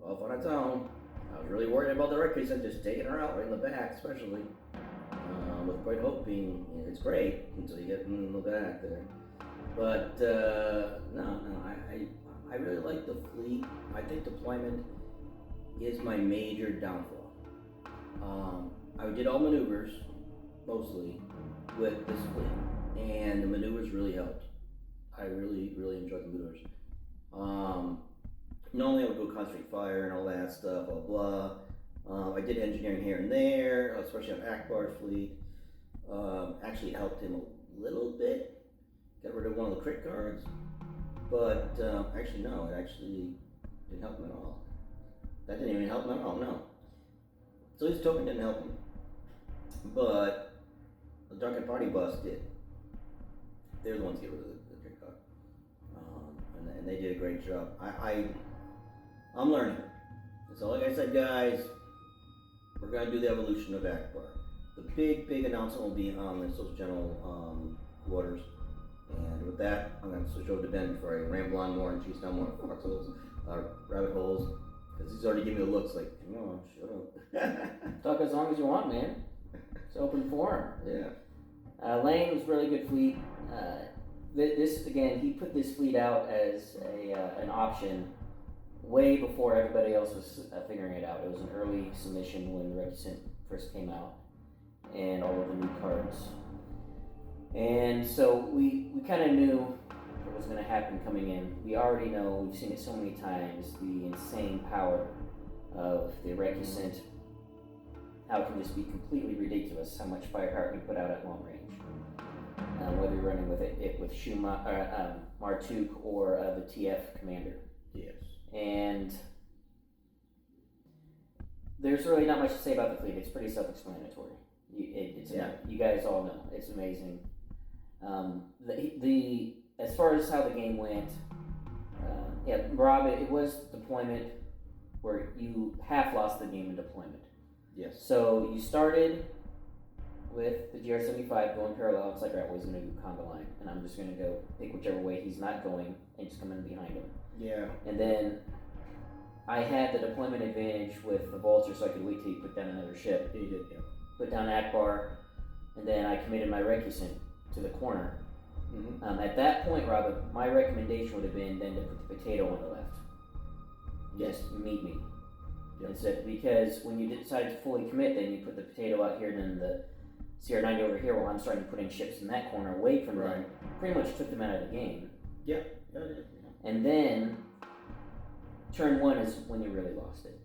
[SPEAKER 3] off on its own. I was really worried about the records and just taking her out right in the back, especially. With Bright Hope being, it's great until you get in the back there. But, no, I really like the fleet. I think deployment is my major downfall. I did all maneuvers, mostly, with this fleet, and the maneuvers really helped. I really enjoyed the maneuvers. Normally I would go concentrate fire and all that stuff, blah blah. I did engineering here and there, especially on Ackbar's fleet. Actually it helped him a little bit, got rid of one of the crit guards, but actually no, it actually didn't help him at all. That didn't even help him at all, no. So his token didn't help him. But the drunken party bus did. They're the ones who get rid of the drink car. And they did a great job. I'm learning. So like I said, guys, we're going to do the evolution of Ackbar. The big announcement will be on the Social General quarters. And with that, I'm going to switch over to Ben before I ramble on more and chase down more foxholes, rabbit holes. Because he's already giving me the looks like, come on, shut up.
[SPEAKER 2] Talk as long as you want, man. It's open forum.
[SPEAKER 3] Yeah.
[SPEAKER 2] Lane was really good fleet. This again, he put this fleet out as an option way before everybody else was figuring it out. It was an early submission when the Recusant first came out, and all of the new cards. And so we kind of knew what was going to happen coming in. We already know, we've seen it so many times, the insane power of the Recusant. How it can just be completely ridiculous how much firepower it can put out at long range. Whether you're running with it with Tuuk or the TF commander.
[SPEAKER 3] Yes.
[SPEAKER 2] And there's really not much to say about the fleet. It's pretty self-explanatory. You guys all know it's amazing. As far as how the game went, Rob, it was deployment where you half lost the game in deployment.
[SPEAKER 3] Yes.
[SPEAKER 2] So you started with the GR75 going parallel. It's like, right, well, he's going to do conga line, and I'm just going to go pick whichever way he's not going and just come in behind him.
[SPEAKER 3] Yeah.
[SPEAKER 2] And then I had the deployment advantage with the Vulture, so I could wait till he put down another ship.
[SPEAKER 3] He did, yeah.
[SPEAKER 2] Put down Ackbar, and then I committed my Recusant to the corner.
[SPEAKER 3] Mm-hmm.
[SPEAKER 2] At that point, Robert, my recommendation would have been then to put the potato on the left.
[SPEAKER 3] Yes.
[SPEAKER 2] Just meet me.
[SPEAKER 3] Yep.
[SPEAKER 2] Instead, because when you decide to fully commit, then you put the potato out here and then the CR90 over here while I'm starting to put in ships in that corner away from them. Pretty much took them out of the game.
[SPEAKER 3] Yeah. Yeah, I did.
[SPEAKER 2] And then turn one is when you really lost it.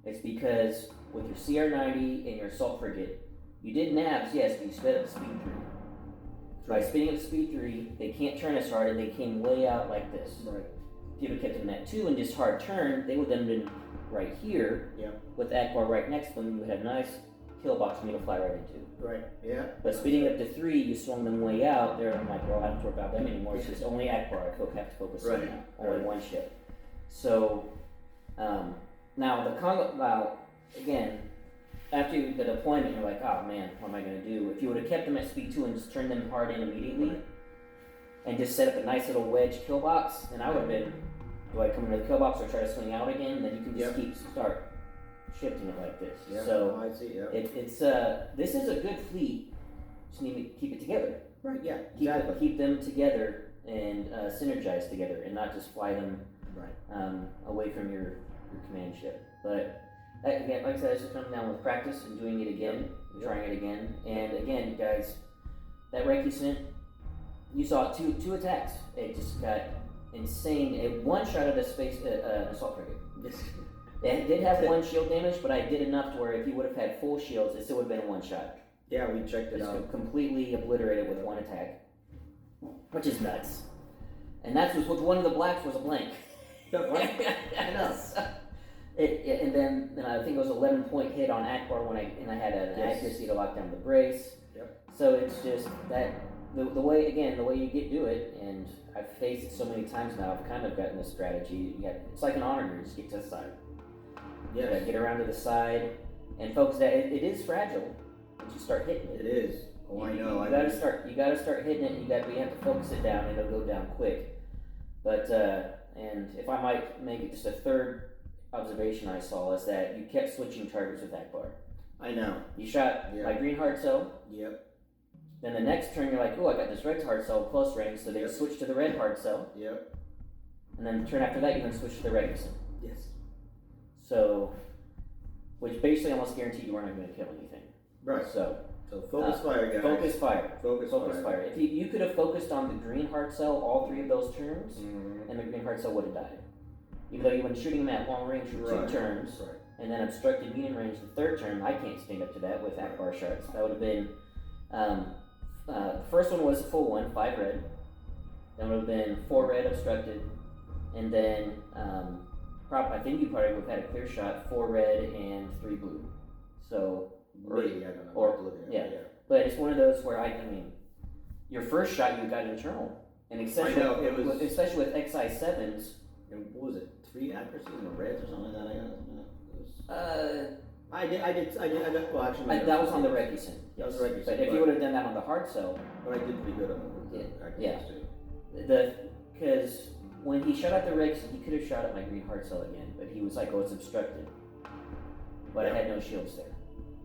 [SPEAKER 2] It's because with your CR90 and your assault frigate, you did nabs, yes, but you sped up speed 3. By speeding up speed 3, they can't turn as hard and they came way out like this.
[SPEAKER 3] Right.
[SPEAKER 2] If you would have kept them at 2 and just hard turn, they would then have been right here.
[SPEAKER 3] Yeah. With
[SPEAKER 2] Ackbar right next to them, you would have a nice kill box for me to fly right into.
[SPEAKER 3] Right. Yeah.
[SPEAKER 2] But speeding up to 3, you swung them way out. There, I'm like, well, I don't have to worry about them anymore. It's just only Ackbar I have to focus on now. Only one ship. So, now the Congo. Now, again, after the deployment, you're like, oh man, what am I going to do? If you would have kept them at speed 2 and just turned them hard in immediately, and just set up a nice little wedge kill box, then I would have been, do I come into the kill box or try to swing out again? Then you can just keep start. shifting it like this.
[SPEAKER 3] Yeah,
[SPEAKER 2] So
[SPEAKER 3] I see. Yeah.
[SPEAKER 2] it's this is a good fleet. Just need to keep it together.
[SPEAKER 3] Right. Yeah.
[SPEAKER 2] Keep them together and synergize together, and not just fly them away from your command ship. But again, like I said, it's just coming down with practice and doing it again, trying it again, and again, guys, that recusant, you saw two attacks. It just got insane. It one shot at a space assault frigate. It did have one shield damage, but I did enough to where if he would have had full shields, it still would have been a one shot.
[SPEAKER 3] Yeah, we checked it
[SPEAKER 2] Just
[SPEAKER 3] out.
[SPEAKER 2] completely obliterated with one attack, which is nuts. And that's what one of the blacks was a blank.
[SPEAKER 3] I know.
[SPEAKER 2] And then I think it was 11-point hit on Ackbar when I had an accuracy to lock down the brace.
[SPEAKER 3] Yep.
[SPEAKER 2] So it's just that the way you do it, and I've faced it so many times now. I've kind of gotten this strategy. It's like an honor. You just get to the side.
[SPEAKER 3] Yeah.
[SPEAKER 2] Get around to the side, and folks, that it is fragile once you start hitting it.
[SPEAKER 3] It is. Oh, I know.
[SPEAKER 2] You gotta start hitting it. We have to focus it down, and it'll go down quick. But and if I might make it just a third observation I saw is that you kept switching targets with Ackbar.
[SPEAKER 3] I know.
[SPEAKER 2] You shot my green heart cell.
[SPEAKER 3] Yep.
[SPEAKER 2] Then the next turn you're like, oh, I got this red heart cell close range, so they switch to the red heart cell.
[SPEAKER 3] Yep.
[SPEAKER 2] And then the turn after that you then switch to the recusant.
[SPEAKER 3] Yes.
[SPEAKER 2] So, which basically almost guaranteed you weren't going to kill anything.
[SPEAKER 3] Right.
[SPEAKER 2] So
[SPEAKER 3] focus fire, guys.
[SPEAKER 2] Focus fire.
[SPEAKER 3] Focus fire.
[SPEAKER 2] If you could have focused on the green heart cell all three of those turns, and the green heart cell would have died. Even though you went shooting them at long range for 2 turns, and then obstructed medium range the third turn, I can't stand up to that with Ackbar shots. That would have been, the first one was a full one, 5 red. Then would have been 4 red obstructed, and then I think you probably would have had a clear shot, 4 red and 3 blue. So,
[SPEAKER 3] Maybe, I don't know.
[SPEAKER 2] Yeah. But it's one of those where I mean, your first shot you got internal, and especially with XI7s.
[SPEAKER 3] And what was it? 3 accuracies in the reds or something like that? I got. Well, actually,
[SPEAKER 2] that was on the recusant.
[SPEAKER 3] That was the recusant.
[SPEAKER 2] But if you would have done that on the hard cell,
[SPEAKER 3] but I did pretty good on the accuracies too.
[SPEAKER 2] Because when he shot at the recusant, he could have shot at my green heart cell again, but he was like, "Oh, it's obstructed." But I had no shields there,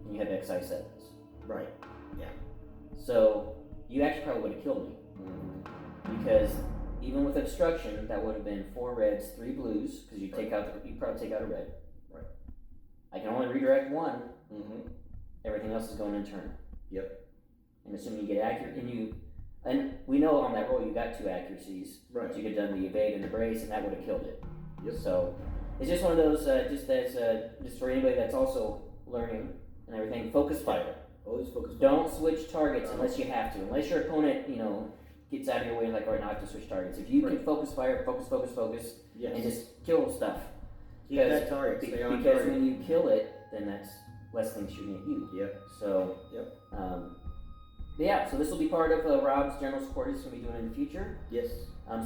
[SPEAKER 2] and you had XI7s.
[SPEAKER 3] Right. Yeah.
[SPEAKER 2] So you actually probably would have killed me, because even with obstruction, that would have been 4 reds, 3 blues, because you probably take out a red.
[SPEAKER 3] Right.
[SPEAKER 2] I can only redirect 1. Everything else is going internal.
[SPEAKER 3] Yep.
[SPEAKER 2] And assuming you get accurate, and we know on that roll you got 2 accuracies.
[SPEAKER 3] Right.
[SPEAKER 2] So you could have done the evade and the brace, and that would have killed it.
[SPEAKER 3] Yep.
[SPEAKER 2] So it's just one of those, just for anybody that's also learning and everything, focus fire.
[SPEAKER 3] Always focus fire.
[SPEAKER 2] Don't switch targets unless you have to. Unless your opponent, gets out of your way and like, all right, now I have to switch targets. If you can focus fire, focus, and just kill stuff.
[SPEAKER 3] Keep that target. Stay on
[SPEAKER 2] because
[SPEAKER 3] target.
[SPEAKER 2] when you kill it, then that's less things shooting at you.
[SPEAKER 3] Yep.
[SPEAKER 2] So, so this will be part of Rob's general support he's going to be doing in the future.
[SPEAKER 3] Yes.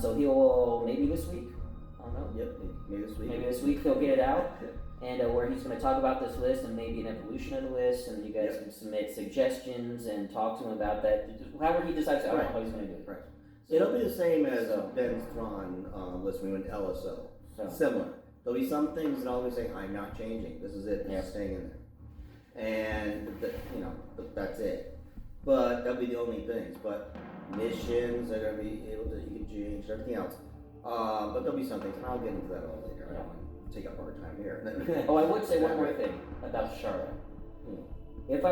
[SPEAKER 2] So he'll, maybe this week, I don't know.
[SPEAKER 3] Yep, maybe this week.
[SPEAKER 2] Maybe this week he'll get it out. And where he's going to talk about this list and maybe an evolution of the list, and you guys can submit suggestions and talk to him about that. However he decides, I don't know how he's going to do it.
[SPEAKER 3] Right. So it'll be the same as Ben's Thrawn list when we went to LSO. Similar. There'll be some things that always say, I'm not changing. This is it. This is staying in there. And, that's it. But that'll be the only things. But missions are going to be able to, you can change everything else. But there'll be some things, and I'll get into that a little later. I don't want to take up our time here.
[SPEAKER 2] I would say one more thing about Shara. If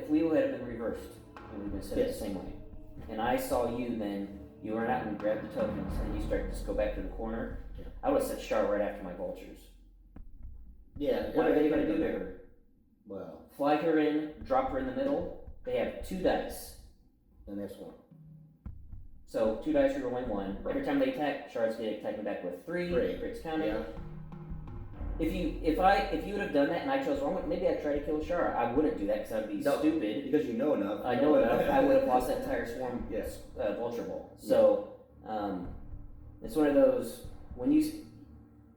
[SPEAKER 2] we would have been reversed, and we'd been set the same way, and I saw you, then you went out and grabbed the tokens, and you started to just go back to the corner, I would have set Shara right after my vultures.
[SPEAKER 3] Yeah.
[SPEAKER 2] What are they going to do to her?
[SPEAKER 3] Well,
[SPEAKER 2] fly her in, drop her in the middle. They have 2 dice.
[SPEAKER 3] The next one.
[SPEAKER 2] So 2 dice, you're rolling 1. Every time they attack, Shard's getting attacking back with 3. Crits counting.
[SPEAKER 3] Yeah.
[SPEAKER 2] If you would have done that and I chose wrong, maybe I'd try to kill Shara. I wouldn't do that because I'd be stupid.
[SPEAKER 3] Because you know enough.
[SPEAKER 2] I know enough. I would have lost that entire swarm. Vulture Bowl. So it's one of those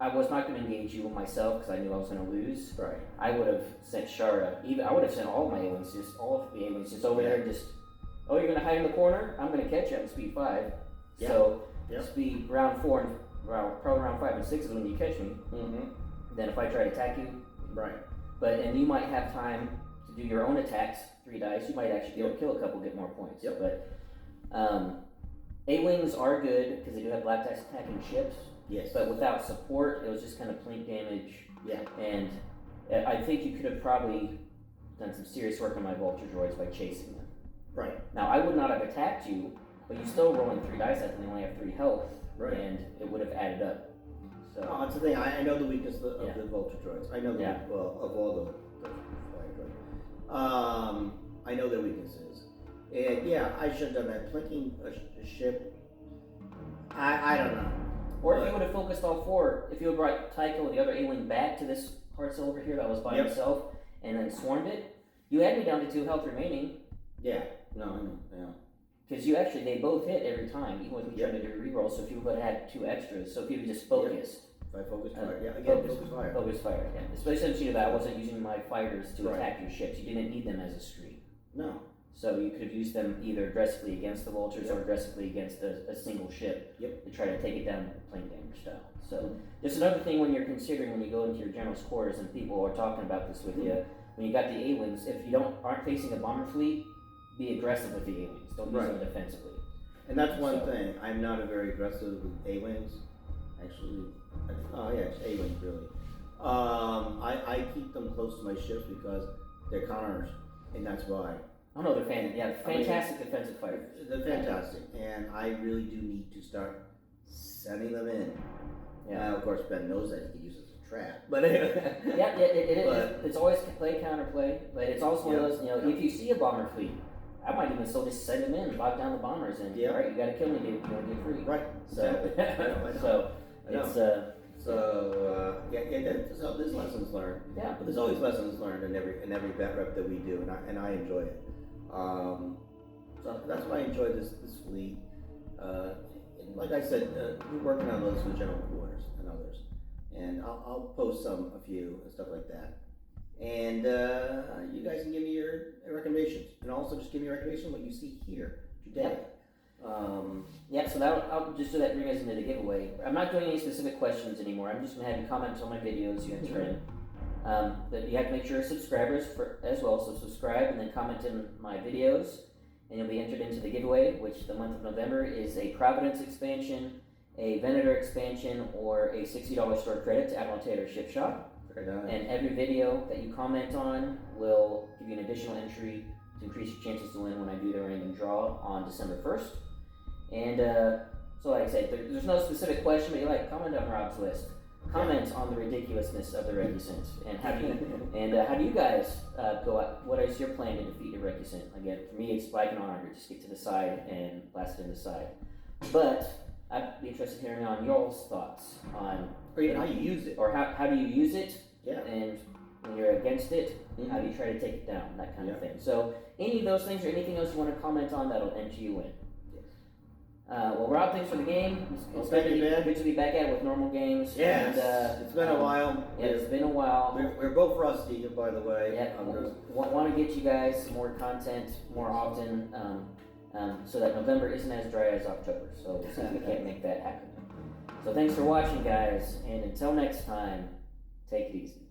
[SPEAKER 2] I was not going to engage you myself because I knew I was going to lose.
[SPEAKER 3] Right.
[SPEAKER 2] I would have sent Shara. I would have sent all of my A-wings, all of the A-wings, just over there and just. Oh, you're going to hide in the corner? I'm going to catch you at speed 5.
[SPEAKER 3] Yeah.
[SPEAKER 2] So speed round 4 and probably round 5 and 6 is when you catch me.
[SPEAKER 3] Mm-hmm.
[SPEAKER 2] Then if I try to attack you,
[SPEAKER 3] right.
[SPEAKER 2] and you might have time to do your own attacks, 3 dice. You might actually be able to kill a couple, get more points.
[SPEAKER 3] Yep.
[SPEAKER 2] But A-Wings are good because they do have black dice attacking ships.
[SPEAKER 3] Yes.
[SPEAKER 2] But without support, it was just kind of plink damage.
[SPEAKER 3] Yeah.
[SPEAKER 2] And I think you could have probably done some serious work on my Vulture droids by chasing them.
[SPEAKER 3] Right.
[SPEAKER 2] Now, I would not have attacked you, but you still rolling 3 dice at them, they only have 3 health.
[SPEAKER 3] Right.
[SPEAKER 2] And it would have added up. So.
[SPEAKER 3] Oh, that's the thing. I know the weakness of
[SPEAKER 2] Yeah.
[SPEAKER 3] the Vulture droids. I know well, of all the flying droids. I know their weaknesses. And yeah, I should have done that. Plinking a ship, I don't know.
[SPEAKER 2] Or if you would have focused all 4, if you would have brought Tycho and the other A-Wing back to this parcel over here that was by himself, and then swarmed it, you had me down to 2 health remaining.
[SPEAKER 3] Yeah, no, I know, yeah.
[SPEAKER 2] Because they both hit every time, even with me trying to do rerolls, so if you would have had 2 extras, so if you would just focused.
[SPEAKER 3] If I focus fire, focus fire.
[SPEAKER 2] Focus fire, yeah. Especially since you knew that I wasn't using my fighters to attack your ships. You didn't need them as a screen.
[SPEAKER 3] No.
[SPEAKER 2] So you could have used them either aggressively against the vultures or aggressively against a single ship to try to take it down plane damage style. So there's another thing when you're considering when you go into your general's quarters and people are talking about this with you. When you got the A-Wings, if you aren't facing a bomber fleet, be aggressive with the A-Wings. Don't use them defensively.
[SPEAKER 3] And that's one thing. I'm not a very aggressive with A-Wings. Actually, it's A-Wings really. I keep them close to my ships because they're counters, and that's why.
[SPEAKER 2] Oh no, they're fantastic defensive fighters.
[SPEAKER 3] They're fantastic, and I really do need to start sending them in.
[SPEAKER 2] Yeah.
[SPEAKER 3] Now, of course, Ben knows that he can use it as a trap, but
[SPEAKER 2] it's always play counterplay, but it's also one of those. If you see a bomber fleet, I might even still just send them in, lock down the bombers, and all right, you got to kill me, dude. You want to get free.
[SPEAKER 3] Right.
[SPEAKER 2] So
[SPEAKER 3] So there's lessons learned.
[SPEAKER 2] Yeah.
[SPEAKER 3] But there's always lessons learned in every vet rep that we do, and I enjoy it. So that's why I enjoy this fleet. And like I said, we're working on those with general quarters and others, and I'll post a few and stuff like that. And you guys can give me your recommendations, and also just give me a recommendation what you see here today.
[SPEAKER 2] So I'll just do that, bring us into the giveaway. I'm not doing any specific questions anymore. I'm just going to have you comment on my videos you enter in. But you have to make sure you're subscribers as well, so subscribe and then comment in my videos, and you'll be entered into the giveaway, which the month of November is a Providence expansion, a Venator expansion, or a $60 store credit to Admiral Tater Ship Shop. And every video that you comment on will give you an additional entry to increase your chances to win when I do the random draw on December 1st. And so like I said, there's no specific question, but comment on Rob's list. Comment on the ridiculousness of the Recusant, and how do you guys go out? What is your plan to defeat your Recusant? Again, for me, it's spike and honor. Just get to the side and blast it in the side. But I'd be interested in hearing on y'all's thoughts on
[SPEAKER 3] how you use it,
[SPEAKER 2] or how do you use it?
[SPEAKER 3] Yeah.
[SPEAKER 2] And when you're against it, how do you try to take it down? That kind of thing. So any of those things or anything else you want to comment on, that'll enter you in. Well, Rob, thanks for the game. It's good to be back at it with normal games.
[SPEAKER 3] Yes, it's been a while.
[SPEAKER 2] Yeah, it's been a while.
[SPEAKER 3] We're both rusty, by the way.
[SPEAKER 2] Yeah, want to get you guys more content more often, so that November isn't as dry as October. So we'll see if we can't make that happen. So thanks for watching, guys, and until next time, take it easy.